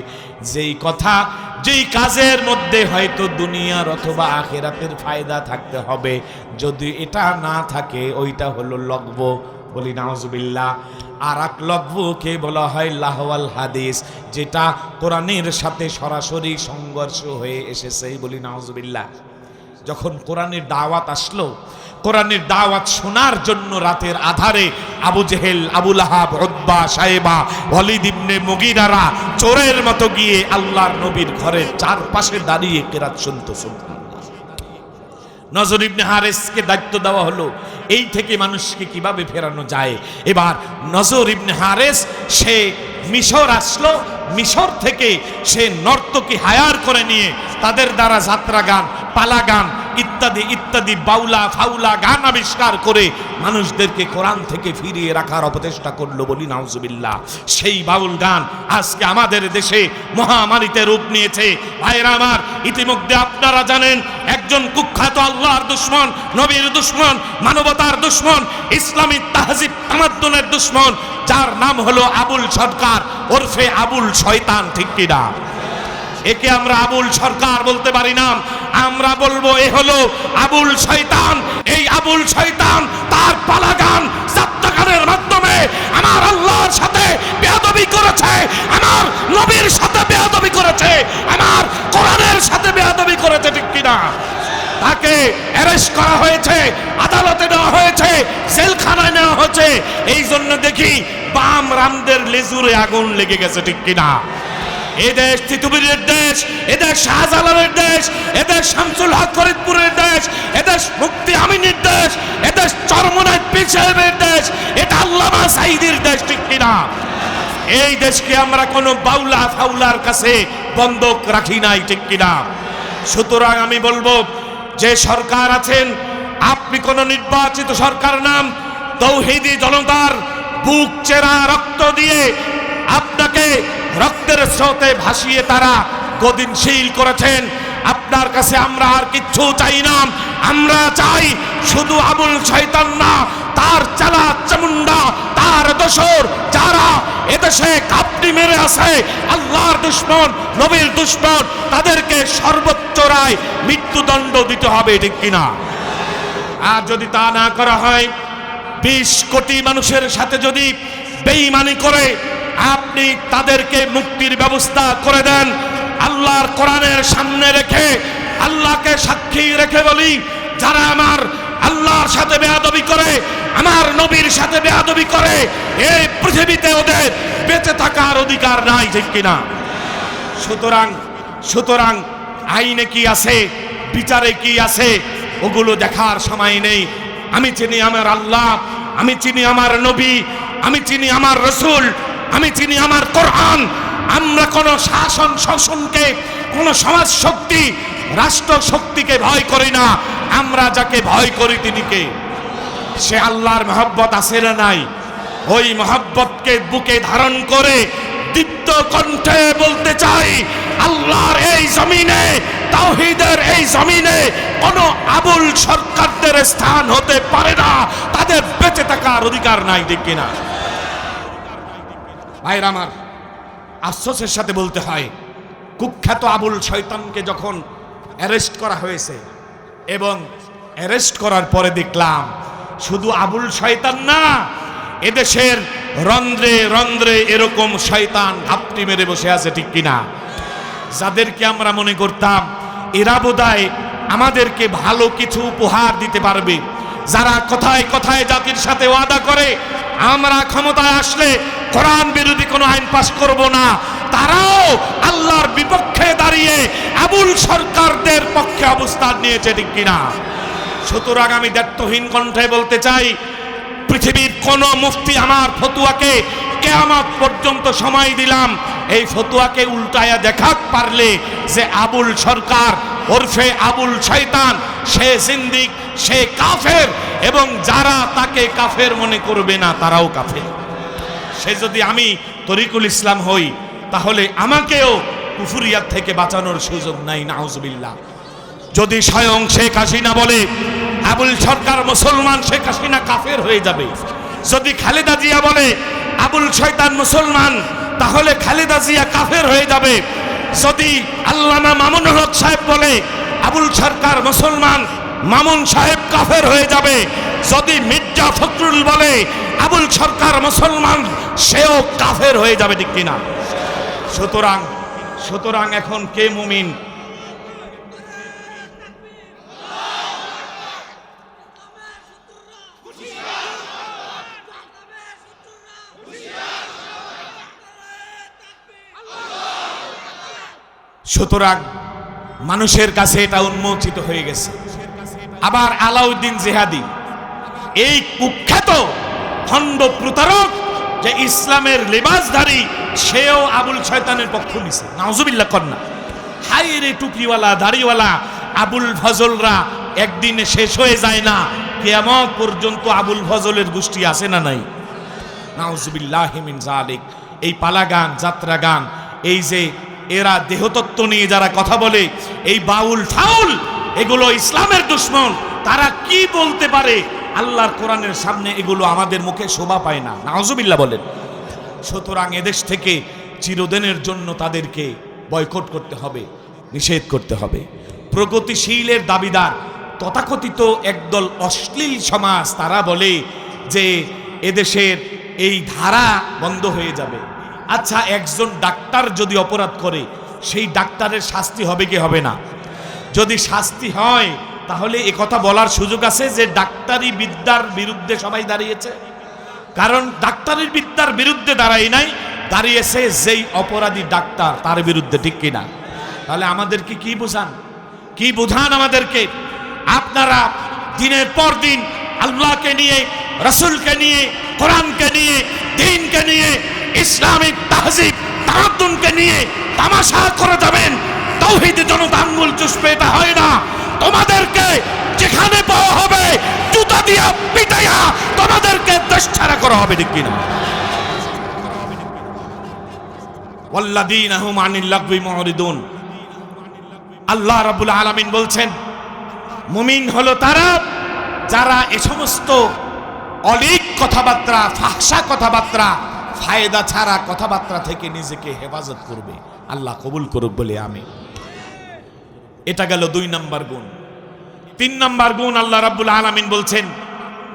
যেই কথা যেই কাজের মধ্যে হয়তো দুনিয়ার অথবা আখিরাতের ফায়দা থাকতে হবে। যদি এটা না থাকে, ওইটা হলো লগব। বলি নাউজুবিল্লাহ। আর এক লগবকে বলা হয় লাহওয়াল হাদিস, যেটা কোরআনের সাথে সরাসরি সংঘর্ষ হয়ে এসেছে। বলি নাউজুবিল্লাহ। যখন কোরআনের দাওয়াত আসলো, কোরআনের দাওয়াত শোনার জন্য রাতের আধারে আবু জেহেল, আবু লাহাব, উতবা, সাইবা, ওয়ালিদ ইবনে মুগীরারা চোরের মতো গিয়ে আল্লাহর নবীর ঘরের চারপাশে দাঁড়িয়ে কেরাত শুনতো। নজর ইবনে হারেসকে দায়িত্ব দেওয়া হলো এই থেকে মানুষকে কিভাবে ফেরানো যায়। এবার নজর ইবনে হারেস সে মিশর আসলো, মিশর থেকে সে নর্তকী হায়ার করে নিয়ে তাদের দ্বারা যাত্রা গান, পালা গান ইত্যাদি ইত্যাদি বাউলা ফাউলা গান আবিষ্কার করে মানুষদেরকে কোরআন থেকে ফিরিয়ে রাখার অপচেষ্টা করলো, বলি নাউজুবিল্লাহ। সেই বাউল গান আজকে আমাদের দেশে মহামারীতে রূপ নিয়েছে। ভাইরা আমার, ইতিমধ্যে আপনারা জানেন একজন কুখ্যাত আল্লাহর দুশমন, নবীর দুশমন, মানবতার দুশমন, ইসলামী তাহজিব তামাদ্দুনের দুশমন, যার নাম হলো আবুল সরকার ওরফে আবুল শয়তান, ঠিক কিনা? একে আমরা আবুল সরকার বলতে পারি না, আমরা বলবো এ হলো আবুল শয়তান। এই আবুল শয়তান তার পালাগান যাত্রাগানের মাধ্যমে আমার আল্লাহর সাথে বেয়াদবি করেছে, আমার নবীর সাথে বেয়াদবি করেছে, আমার কোরআনের সাথে বেয়াদবি করেছে, ঠিক কিনা? তাকে অ্যারেস্ট করা হয়েছে, আদালতে নেওয়া হয়েছে, জেলখানায় নেওয়া হয়েছে। এই জন্য দেখি বাম রামদের লেজুরে আগুন লেগে গেছে, ঠিক কিনা? এদেশ তিতুমিরের দেশ, এদেশ শাহজালালের দেশ, এদেশ শামসুল হক ফরিদপুরের দেশ, এদেশ মুফতি আমিনের দেশ, এদেশ চরমনাই পীর সাহেবের দেশ, এটা আল্লামা সাঈদীর দেশ, ঠিক কিনা? এই দেশকে আমরা কোনো বাউলা ফাউলার কাছে বন্ধক রাখি নাই, ঠিক কিনা? সুতরাং আমি বলবো, যে সরকার আছেন, আপনি কোন নির্বাচিত সরকার নাম, তৌহিদি জনতার বুক চেরা রক্ত দিয়ে আপনাকে রক্তের স্রোতে ভাসিয়ে তারা গদিনশীল করেছেন। আপনার কাছে আমরা আর কিচ্ছু চাই না, আমরা চাই শুধু আবুল শয়তান না, তার চালা চামুন্ডা, তার দোসর যারা এদেশে কাপড়ি মেরে আছে, আল্লাহর দুশমন, নবীর দুশমন, তাদেরকে সর্বোচ্চ রায় মৃত্যুদণ্ড দিতে হবে, ঠিক কিনা? আর যদি তা না করা হয়, 20 কোটি মানুষের সাথে যদি বেঈমানি করে আপনি তাদেরকে মুক্তির ব্যবস্থা করে দেন, আল্লাহর কোরআনের সামনে রেখে, আল্লাহকে সাক্ষী রেখে বলি, যারা আমার আল্লাহর সাথে বেয়াদবি করে, আমার নবীর সাথে বেয়াদবি করে, এই পৃথিবীতে ওদের বেঁচে থাকার অধিকার নাই, ঠিক কিনা? সুতরাং আইনে কি আছে, বিচারে কি আছে, ওগুলো দেখার সময় নেই। আমি চিনি আমার আল্লাহ, আমি চিনি আমার নবী, আমি চিনি আমার রসুল, আমি চিনি আমার কোরআন। আমরা কোন শাসন শোষণকে, কোন সমাজ শক্তি, রাষ্ট্র শক্তিকে ভয় করি না। আমরা যাকে ভয় করি তিনি কে? সে আল্লাহর মহব্বত আছে না নাই? ওই মহব্বতকে বুকে ধারণ করে দীপ্ত কণ্ঠে বলতে চাই, আল্লাহর এই জমিনে, তাওহীদের এই জমিনে কোন আবুল সরকারদের স্থান হতে পারে না, তাদের বেঁচে থাকার অধিকার নাই, ঠিক কিনা? ভাইরা আমার, আফসোসের সাথে বলতে হয়, কুখ্যাত আবুল শয়তানকে যখন অ্যারেস্ট করা হয়েছে এবং অ্যারেস্ট করার পরে দেখলাম শুধু আবুল শয়তান না, এদেশের রন্ধ্রে রন্ধ্রে এরকম শয়তান ঘাপটি মেরে বসে আছে, ঠিক কিনা? যাদেরকে আমরা মনে করতাম এরা বোধহয় আমাদেরকে ভালো কিছু উপহার দিতে পারবে, যারা কথায় কথায় জাতির সাথে ওয়াদা করে আমরা ক্ষমতায় আসলে কোরআন বিরোধী কোনো আইন পাস করব না, তারাও আল্লাহর বিপক্ষে দাঁড়িয়ে আবুল সরকারদের পক্ষে অবস্থান নিয়েছে, ঠিক কিনা? সুতরাং আমি দায়িত্বহীন কণ্ঠে বলতে চাই, পৃথিবীর কোন মুফতি আমার ফতুয়াকে কিয়ামত পর্যন্ত সময় দিলাম, এই ফতুয়াকে উল্টায়া দেখাত পারলে যে আবুল সরকার ওরফে আবুল শয়তান সে জিন্দিক, সে কাফের, এবং যারা তাকে কাফের মনে করবে না তারাও কাফের। সে যদি আমি তরিকুল ইসলাম হই, তাহলে আমাকেও কুফরিয়াত থেকে বাঁচানোর সুযোগ নাই, নাউজুবিল্লাহ। যদি স্বয়ং শেখ হাসিনা বলে আবুল সরকার মুসলমান, শেখ হাসিনা কাফের হয়ে যাবে। যদি খালেদা জিয়া বলে আবুল শয়তান মুসলমান, তাহলে খালেদা জিয়া কাফের হয়ে যাবে। যদি আল্লামা মামুনুল হক সাহেব বলে আবুল সরকার মুসলমান, মামুন সাহেব কাফের হয়ে যাবে। যদি মির্জা ফখরুল বলে আবুল সরকার মুসলমান, সেও কাফের হয়ে যাবে, ঠিক কিনা? সুতরাং এখন কে মুমিন? সুতরাং মানুষের কাছে এটা উন্মোচিত হয়ে গেছে। আবার আলাউদ্দিন জিহাদি, এই কুখ্যাত খণ্ড প্রতারক, যে ইসলামের লেবাসধারী সেও আবুল শয়তানের পক্ষ নিছে। নাউজুবিল্লাহ কন্যা। হাই রে টুপিওয়ালা দাড়িওয়ালা আবুল ফজলরা একদিনে শেষ হয়ে যায় না, কিয়ামত পর্যন্ত আবুল ফজলের গোষ্ঠী আছে না নাই? নাউজুবিল্লাহি মিন যালিক। এই পালা গান, যাত্রা গান, এই যে এরা দেহতত্ত্ব নিয়ে যারা কথা বলে, এই বাউল ফাউল, এগুলো ইসলামের দুশ্মন। তারা কি বলতে পারে আল্লাহর কোরআনের সামনে? এগুলো আমাদের মুখে শোভা পায় না। নাউজুবিল্লাহ বলেন। সুতরাং এদেশ থেকে চিরদিনের জন্য তাদেরকে বয়কট করতে হবে, নিষেধ করতে হবে। প্রগতিশীলের দাবিদার তথাকথিত একদল অশ্লীল সমাজ, তারা বলে যে এদেশের এই ধারা বন্ধ হয়ে যাবে। আচ্ছা, একজন ডাক্তার যদি অপরাধ করে, সেই ডাক্তারের শাস্তি হবে কি হবে না? যদি শাস্তি হয়, তাহলে এ কথা বলার সুযোগ আছে যে ডাক্তারি বিদ্যার বিরুদ্ধে সবাই দাঁড়িয়েছে? কারণ ডাক্তারি বিদ্যার বিরুদ্ধে দাঁড়াই নাই, দাঁড়িয়েছে যেই অপরাধী ডাক্তার তার বিরুদ্ধে, ঠিক কিনা? তাহলে আমাদেরকে কি বোঝান, কি বোঝান আমাদেরকে? আপনারা দিনের পর দিন আল্লাহকে নিয়ে, রাসূলকে নিয়ে, কোরআনকে নিয়ে, দ্বীনকে নিয়ে, ইসলামিক তাহজিব তামাদ্দুনকে নিয়ে তামাশা করে যাবেন। তাওহীদের জনতা আঙ্গুল চুষবে, এটা হয় না। তোমাদেরকে যেখানে পাওয়া হবে জুতা দিয়া পিটাইয়া তোমাদেরকে দেশ ছাড়া করা হবে, ঠিক কিনা? ওয়াল্লাযীনা হুম আনিল লাগবি মুরিদুন। আল্লাহ রাব্বুল আলামিন বলছেন, মুমিন হলো তারা যারা এ সমস্ত অলিক কথাবার্তা, ফাহশা কথাবার্তা, ফায়দা ছাড়া কথাবার্তা থেকে নিজেকে হেফাজত করবে। আল্লাহ কবুল করুক বলে আমি। এটা গেল 2 নম্বর গুণ। 3 নম্বর গুণ আল্লাহ রাব্বুল আলামিন বলছেন,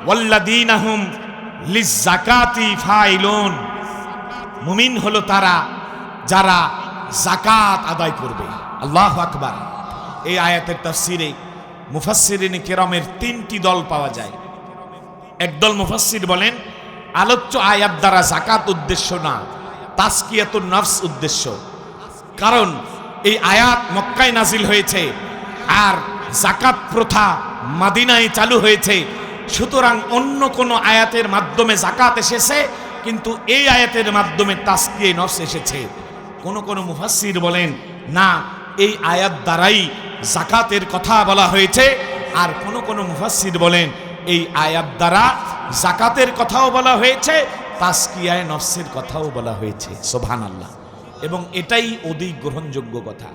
ওয়াল্লাযীনা হুম লিয-যাকাতি ফাইলুন। মুমিন হলো তারা যারা যাকাত আদায় করবে। আল্লাহু আকবার। এই আয়াতের তাফসীরে মুফাসসিরিনে কেরামের 3টি দল পাওয়া যায়। একদল মুফাসসির বলেন, আলোচ্য আয়াত দ্বারা যাকাত উদ্দেশ্য না, তাজকিয়াতুন নফস উদ্দেশ্য। কারণ এই আয়াত মক্কায় নাজিল হয়েছে, আর যাকাত প্রথা মদিনায় চালু হয়েছে। সুতরাং অন্য কোন আয়াতের মাধ্যমে যাকাত এসেছে, কিন্তু এই আয়াতের মাধ্যমে তাজকিয়ে নফস এসেছে। কোন মুফাসসির বলেন, না, এই আয়াত দ্বারাই যাকাতের কথা বলা হয়েছে। আর কোন মুফাসসির বলেন, এই আয়াত দ্বারা যাকাতের কথাও বলা হয়েছে, তাজকিয়ায়ে নফসের কথাও বলা হয়েছে। সুবহানাল্লাহ। এবং এটাই অধিক গ্রহণযোগ্য কথা।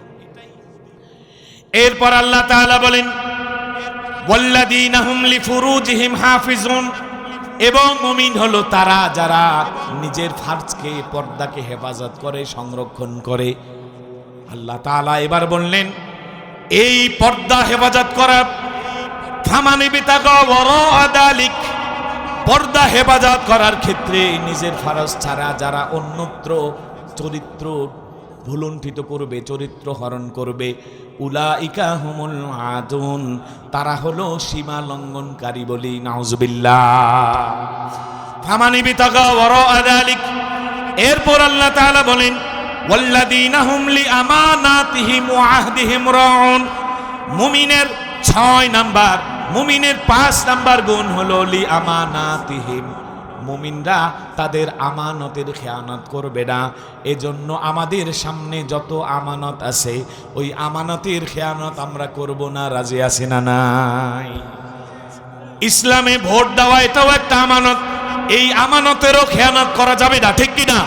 এরপর আল্লাহ তাআলা বলেন, ওয়াল্লাযীনা হুম লিফুরুজিহিম হাফিজুন। এবং মুমিন হলো তারা যারা নিজের ফারজকে, পর্দাকে হেফাজত করে, সংরক্ষণ করে। আল্লাহ তাআলা এবার বললেন, এই পর্দা হেফাজত করা, ফামানি বিতাগা ওয়ারাআ যালিক, পর্দা হেফাজত করার ক্ষেত্রে নিজের ফরজ ছাড়া যারা অন্যত্র চরিত্র ভুলুণ্ঠিত করবে, চরিত্র হরণ করবে, উলাইকা হুমুল আদুন, তারা হলো সীমা লঙ্ঘনকারী বলি। নাউজুবিল্লাহ। ফামানি বিতাগা ওয়ারাআ যালিক। এরপর আল্লাহ তাআলা বলেন, ওয়াল্লাযীনা হুম লিআমানাতিহিম ওয়া আহদিহিম রাউন। মুমিনের 6 নাম্বার, মুমিনের 5 নাম্বার গুণ হলো লিআমানাতিহিম। মুমিনরা তাদের আমানতের খেয়ানত করবে না। এজন্য আমাদের সামনে যত আমানত আছে, ওই আমানতের খেয়ানত আমরা করব না। রাজি আছি না নাই? ইসলামে ভোট দেওয়া এটাও একটা আমানত। এই আমানতেরও খেয়ানত করা যাবে না, ঠিক কিনা?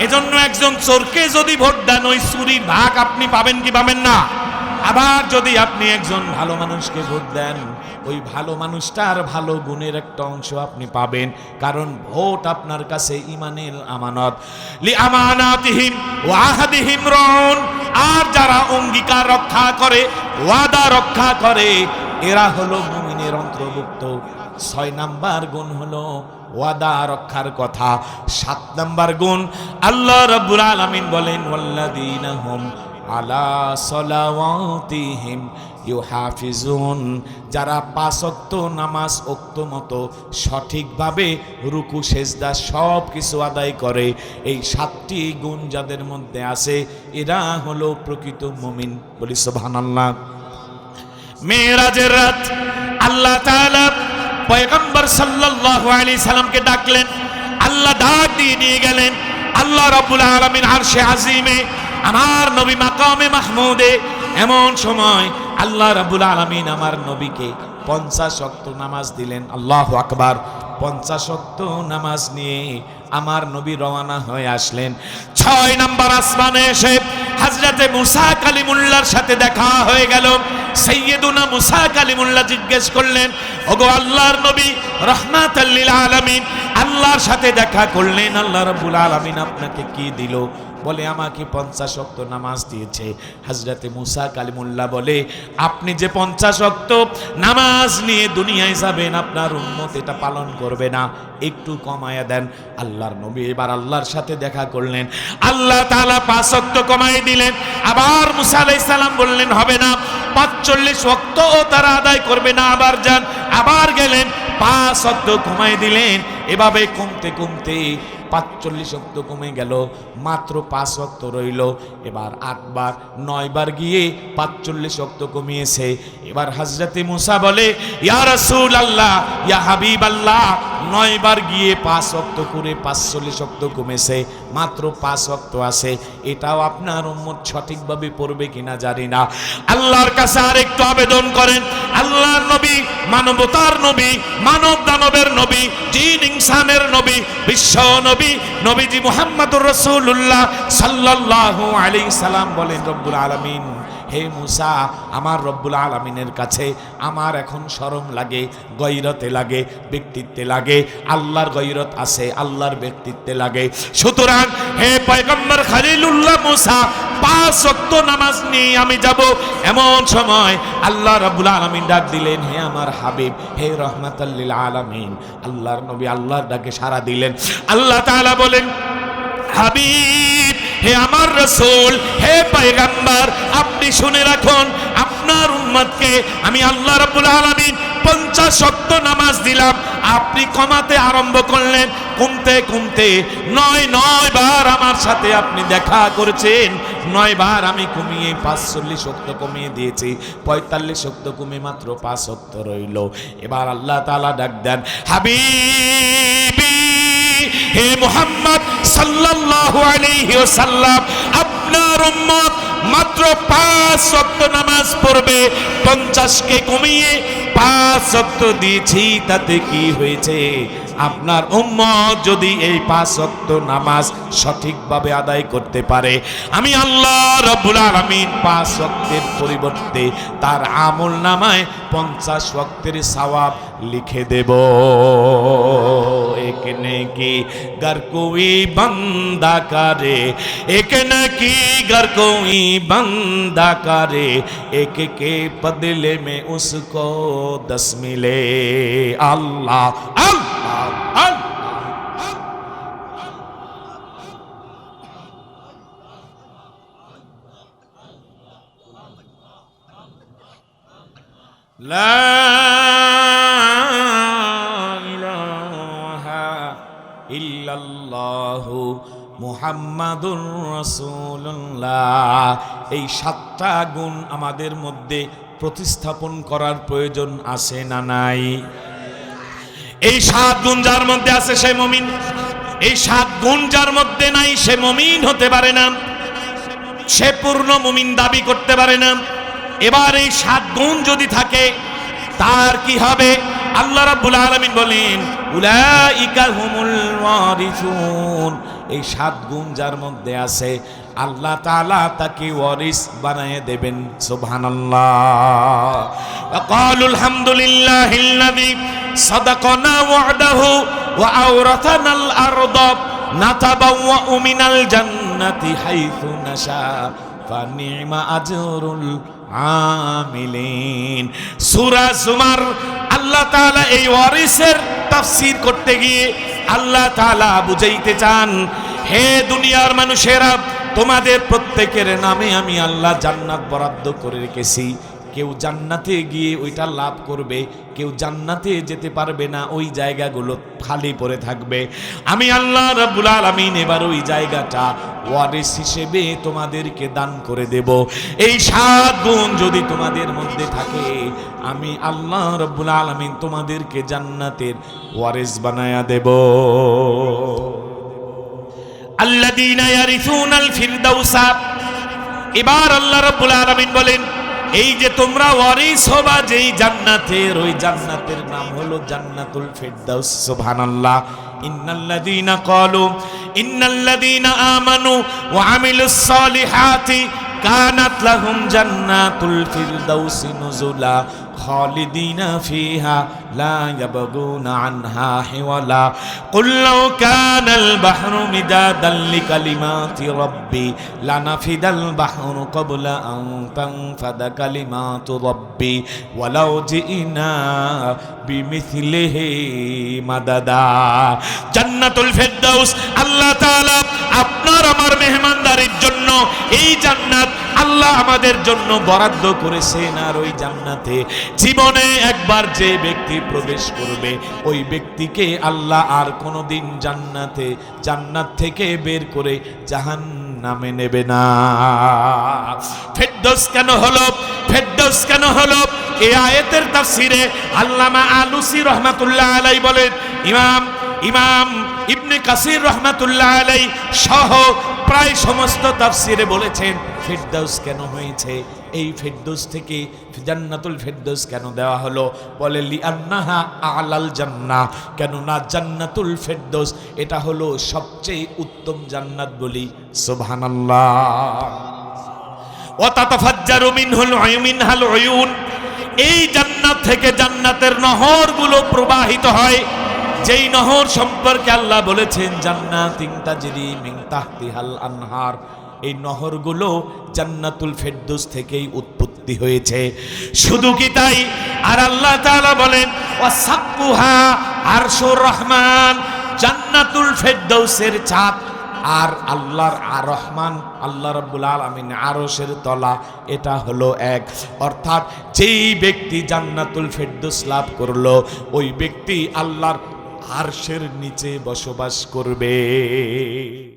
এজন্য একজন চোরকে যদি ভোট দেন, ওই চুরির ভাগ আপনি পাবেন কি পাবেন না? আবার যদি আপনি একজন ভালো মানুষকে ভোট দেন, ওই ভালো মানুষটার ভালো গুণের একটা অংশ আপনি পাবেন। কারণ ভোট আপনার কাছে ঈমানের আমানত। লিআমানাতিহিম ওয়া আহদিহিম রাউন। আর যারা অঙ্গীকার রক্ষা করে, ওয়াদা রক্ষা করে, এরা হলো মুমিনের অন্তর্ভুক্ত। 6 নাম্বার গুণ হলো ওয়াদা রক্ষার কথা। 7 নাম্বার গুণ আল্লাহ রাব্বুল আলামিন বলেন, ওয়াল্লাযীনা হুম আলা সালাওয়াতিহিম ইউহাফিজুন। যারা 5 ওয়াক্ত নামাজ ওক্ত মতো সঠিকভাবে রুকু সেজদা সব কিছু আদায় করে, এই 7টি গুণ যাদের মধ্যে আছে, এরা হলো প্রকৃত মুমিন। বলি সুবহানাল্লাহ। মেরাজের রাত আল্লাহ তাআলা পয়গম্বর সাল্লাল্লাহু আলাইহি সাল্লামকে ডাকলেন। আল্লাহ ডাক দিয়ে নিয়ে গেলেন আল্লাহ রাব্বুল আলামিন আরশে আজিমে, আমার নবী মাকামে মাহমুদে। এমন সময় আল্লাহ রাব্বুল আলামিন আমার নবীকে 50 ওয়াক্ত নামাজ দিলেন। আল্লাহু আকবার। 50 ওয়াক্ত নামাজ নিয়ে আমার নবী রওনা হয়ে আসলেন। 6 নাম্বার আসমানে এসে হযরতে মুসা কালিমুল্লাহর সাথে দেখা হয়ে গেল। সাইয়্যিদুনা মুসা কালিমুল্লাহ জিজ্ঞেস করলেন, ওগো আল্লাহর নবী রাহমাতাল লিল আলামিন, আল্লাহর সাথে দেখা করলেন, আল্লাহ রাব্বুল আলামিন আপনাকে কি দিল? বলে আমাকে 50 ওয়াক্ত নামাজ দিয়েছে। হযরতে মুসা কালিমুল্লাহ বলে, আপনি যে 50 ওয়াক্ত নামাজ নিয়ে দুনিয়ায় যাবেন, আপনার উম্মত এটা পালন করবে না, একটু কমায়া দেন। আল্লাহর নবী এবার আল্লাহর সাথে দেখা করলেন, আল্লাহ তাআলা 5 ওয়াক্ত কমায় দিলেন। আবার মুসা আলাইহিস সালাম বললেন হবে না, 45 ওয়াক্তও তারা আদায় করবে না, আবার যান। আবার গেলেন, 5 ওয়াক্ত কমায় দিলেন। এভাবে কমতে কমতে 45 ওয়াক্ত কমে গেল, মাত্র 5 ওয়াক্ত রইল। এবার 8 বার 9 বার গিয়ে 45 ওয়াক্ত কমিয়েছে। এবার হযরতে মুসা বলে, ইয়া রাসূলুল্লাহ, ইয়া হাবিবাল্লাহ, 9 বার গিয়ে 5 ওয়াক্ত করে 45 ওয়াক্ত কমেছে, মাত্র 5 ওয়াক্ত আছে। এটাও আপনার উম্মত সঠিকভাবে পড়বে কিনা জানি না। আল্লাহর কাছে আরেকটু আবেদন করেন। আল্লাহর নবী মানবতার নবী, মানব দানবের নবী, জিন ইনসানের নবী, বিশ্ব নবী, নবীজি মুহাম্মদুর রাসূলুল্লাহ সাল্লাল্লাহু আলাইহি সাল্লাম বলেন, রব্বুল আলামিন, হে মুসা, আমার রব্বুল আলামিনের কাছে আমার এখন শরম লাগে, গয়রতে লাগে, ব্যক্তিত্বে লাগে। আল্লাহর গয়রত আছে, আল্লাহর ব্যক্তিত্বে লাগে। সুতরাং হে পয়গম্বর খলিলুল্লাহ মুসা, 5 ওয়াক্ত নামাজ নিয়ে আমি যাব। এমন সময় আল্লাহ রাব্বুল আলামিন ডাক দিলেন, হে আমার হাবিব, হে রাহমাতাল লিল আলামিন। আল্লাহর নবী আল্লাহর ডাকে সাড়া দিলেন। আল্লাহ তাআলা বলেন, হাবিব, হে আমার রাসূল, হে পয়গম্বর, আপনি শুনে রাখুন, আপনার উম্মতকে আমি আল্লাহ রাব্বুল আলামিন 50 ওয়াক্ত নামাজ দিলাম, আপনি কমাতে আরম্ভ করলেন। কমতে কমতে 9 বার আমার সাথে আপনি দেখা করেছেন। 9 বার আমি কমিয়ে 45 ওয়াক্ত কমিয়ে দিয়েছি। 45 ওয়াক্ত কমে মাত্র 5 ওয়াক্ত রইল। এবার আল্লাহ তাআলা ডাক দেন, হাবিবি, হে মুহাম্মদ সাল্লাল্লাহু আলাইহি ওয়াসাল্লাম, আপনার উম্মত মাত্র 5 ওয়াক্ত নামাজ পড়বে। 50 কে কমিয়ে 5 ওয়াক্ত দিয়েছি, তাতে কি হয়েছে? আপনার উম্মত যদি এই 5 ওয়াক্ত নামাজ সঠিকভাবে আদায় করতে পারে, আমি আল্লাহ রাব্বুল আলামিন 5 ওয়াক্তের পরিবর্তে তার আমল নামায় 50 ওয়াক্তের সওয়াব লিখে দেব। एक नेकी गर कोई बंदा करे, एक नेकी गर कोई बंदा करे, एक के बदले में उसको 10 मिले। अल्लाह अल्लाह अल्लाह। ला ইল্লাল্লাহু মুহাম্মাদুর রাসূলুল্লাহ। এই 7টা গুণ আমাদের মধ্যে প্রতিস্থাপন করার প্রয়োজন আছে না নাই? এই 7 গুণ যার মধ্যে আছে সে মুমিন। এই 7 গুণ যার মধ্যে নাই সে মুমিন হতে পারে না, সে পূর্ণ মুমিন দাবি করতে পারে না। এবার এই 7 গুণ যদি থাকে তার কি হবে? আল্লাহ রাব্বুল আলামিন বলেন, উলাইকা হুমুল ওয়ারিসুন। এই 7 গুণ যার মধ্যে আছে আল্লাহ তাআলা তাকে ওয়ারিস বানায় দেবেন। সুবহানাল্লাহ। ওয়া ক্বালু আলহামদুলিল্লাহিল্লাযী সাদাকানা ওয়া'দাহু ওয়া আওরাথানাল আরদা নাতাবাওয়াউ মিনাল জান্নাতি হাইথু নাশা ফানি'মা আজরুল আমিলিন। সূরা জুমার আল্লাহ তাআলা এই ওয়ারিসের তাফসীর করতে গিয়ে আল্লাহ তাআলা বুঝাইতে চান, হে দুনিয়ার মানুষেরা, তোমাদের প্রত্যেকের নামে আমি আল্লাহ জান্নাত বরাদ্দ করে রেখেছি। কেউ জান্নাতে গিয়ে ওইটা লাভ করবে, কেউ জান্নাতে যেতে পারবে না, ওই জায়গাগুলো খালি পড়ে থাকবে। আমি আল্লাহ রাব্বুল আলামিন এবার ওই জায়গাটা ওয়ারিস হিসেবে তোমাদেরকে দান করে দেব। এই 7 গুণ যদি তোমাদের মধ্যে থাকে, আমি আল্লাহ রাব্বুল আলামিন তোমাদেরকে জান্নাতের ওয়ারিস বানায়া দেব। আল্লাযীনা ইয়ারিসুনাল ফিরদাউসা, এবার আল্লাহ রাব্বুল আলামিন বলেন, এই যে তোমরা ওয়ারিস হবা যেই জান্নাতের, ওই জান্নাতের নাম হলো জান্নাতুল ফিরদাউস। সুবহানাল্লাহ। ইন্নাল্লাযীনা ক্বালু ইন্নাল্লাযীনা আমানু ওয়া আমিলুস সালিহাতি কানাত লাহুম জান্নাতুল ফিরদাউসি নুজুলা খালিদিনা ফিহা লা ইয়াবগুনা আনহা হিওয়ালা কুল লাউ কানাল বাহরু মিদাদান লিকালিমাতি রাব্বি লানাফিদাল বাহরু ক্বাবলা আন তানফাদা কালিমাতু রাব্বি ওয়ালাউ জিনা বিমিসলিহি মাদাদা। জান্নাতুল ফিরদাউস আল্লাহ তাআলা আপনার আমার মেহমানদারির জন্য এই জান্নাত আল্লাহ আমাদের জন্য বরাদ্দ করেছেন। আর ওই জান্নাতে জীবনে একবার যে ব্যক্তি প্রবেশ করবে, ওই ব্যক্তিকে আল্লাহ আর কোনোদিন জান্নাত থেকে বের করে জাহান্নামে নেবে না। ফিরদাউস কেন হলো? ফিরদাউস কেন হলো? এই আয়াতের তাফসিরে আল্লামা আলুসি রাহমাতুল্লাহ আলাইহি বলেন, ইমাম ইবনে কাসির রাহমাতুল্লাহ আলাইহি সহ প্রায় সমস্ত তাফসিরে বলেছেন ফিরদাউস কেন হয়েছে, এই ফিরদাউস থেকে জান্নাতুল ফিরদাউস কেন দেওয়া হলো, বলে লিআন্নাহা আলাল জান্নাহ, কেননা জান্নাতুল ফিরদাউস এটা হলো সবচেয়ে উত্তম জান্নাত বলি। সুবহানাল্লাহ। ওয়া তাতাফাজ্জারু মিনহাল উয়ুন, এই জান্নাত থেকে জান্নাতের নহরগুলো প্রবাহিত হয়। যেই নহর সম্পর্কে আল্লাহ বলেছেন জান্নাতিন তাজরি মিন তাহতিহাল আনহার, এই নহরগুলো জান্নাতুল ফিরদাউস থেকেই উৎপত্তি হয়েছে। শুধু কি তাই, আর আল্লাহ তাআলা বলেন ওয়াসাকুহা আরশুর রহমান, জান্নাতুল ফিরদাউসের ছাদ আর আল্লাহর আর রহমান আল্লাহ রাব্বুল আলামিন আরশের তলা, এটা হলো এক। অর্থাৎ যেই ব্যক্তি জান্নাতুল ফিরদাউস লাভ করলো, ওই ব্যক্তি আল্লাহর আরশের নিচে বসবাস করবে।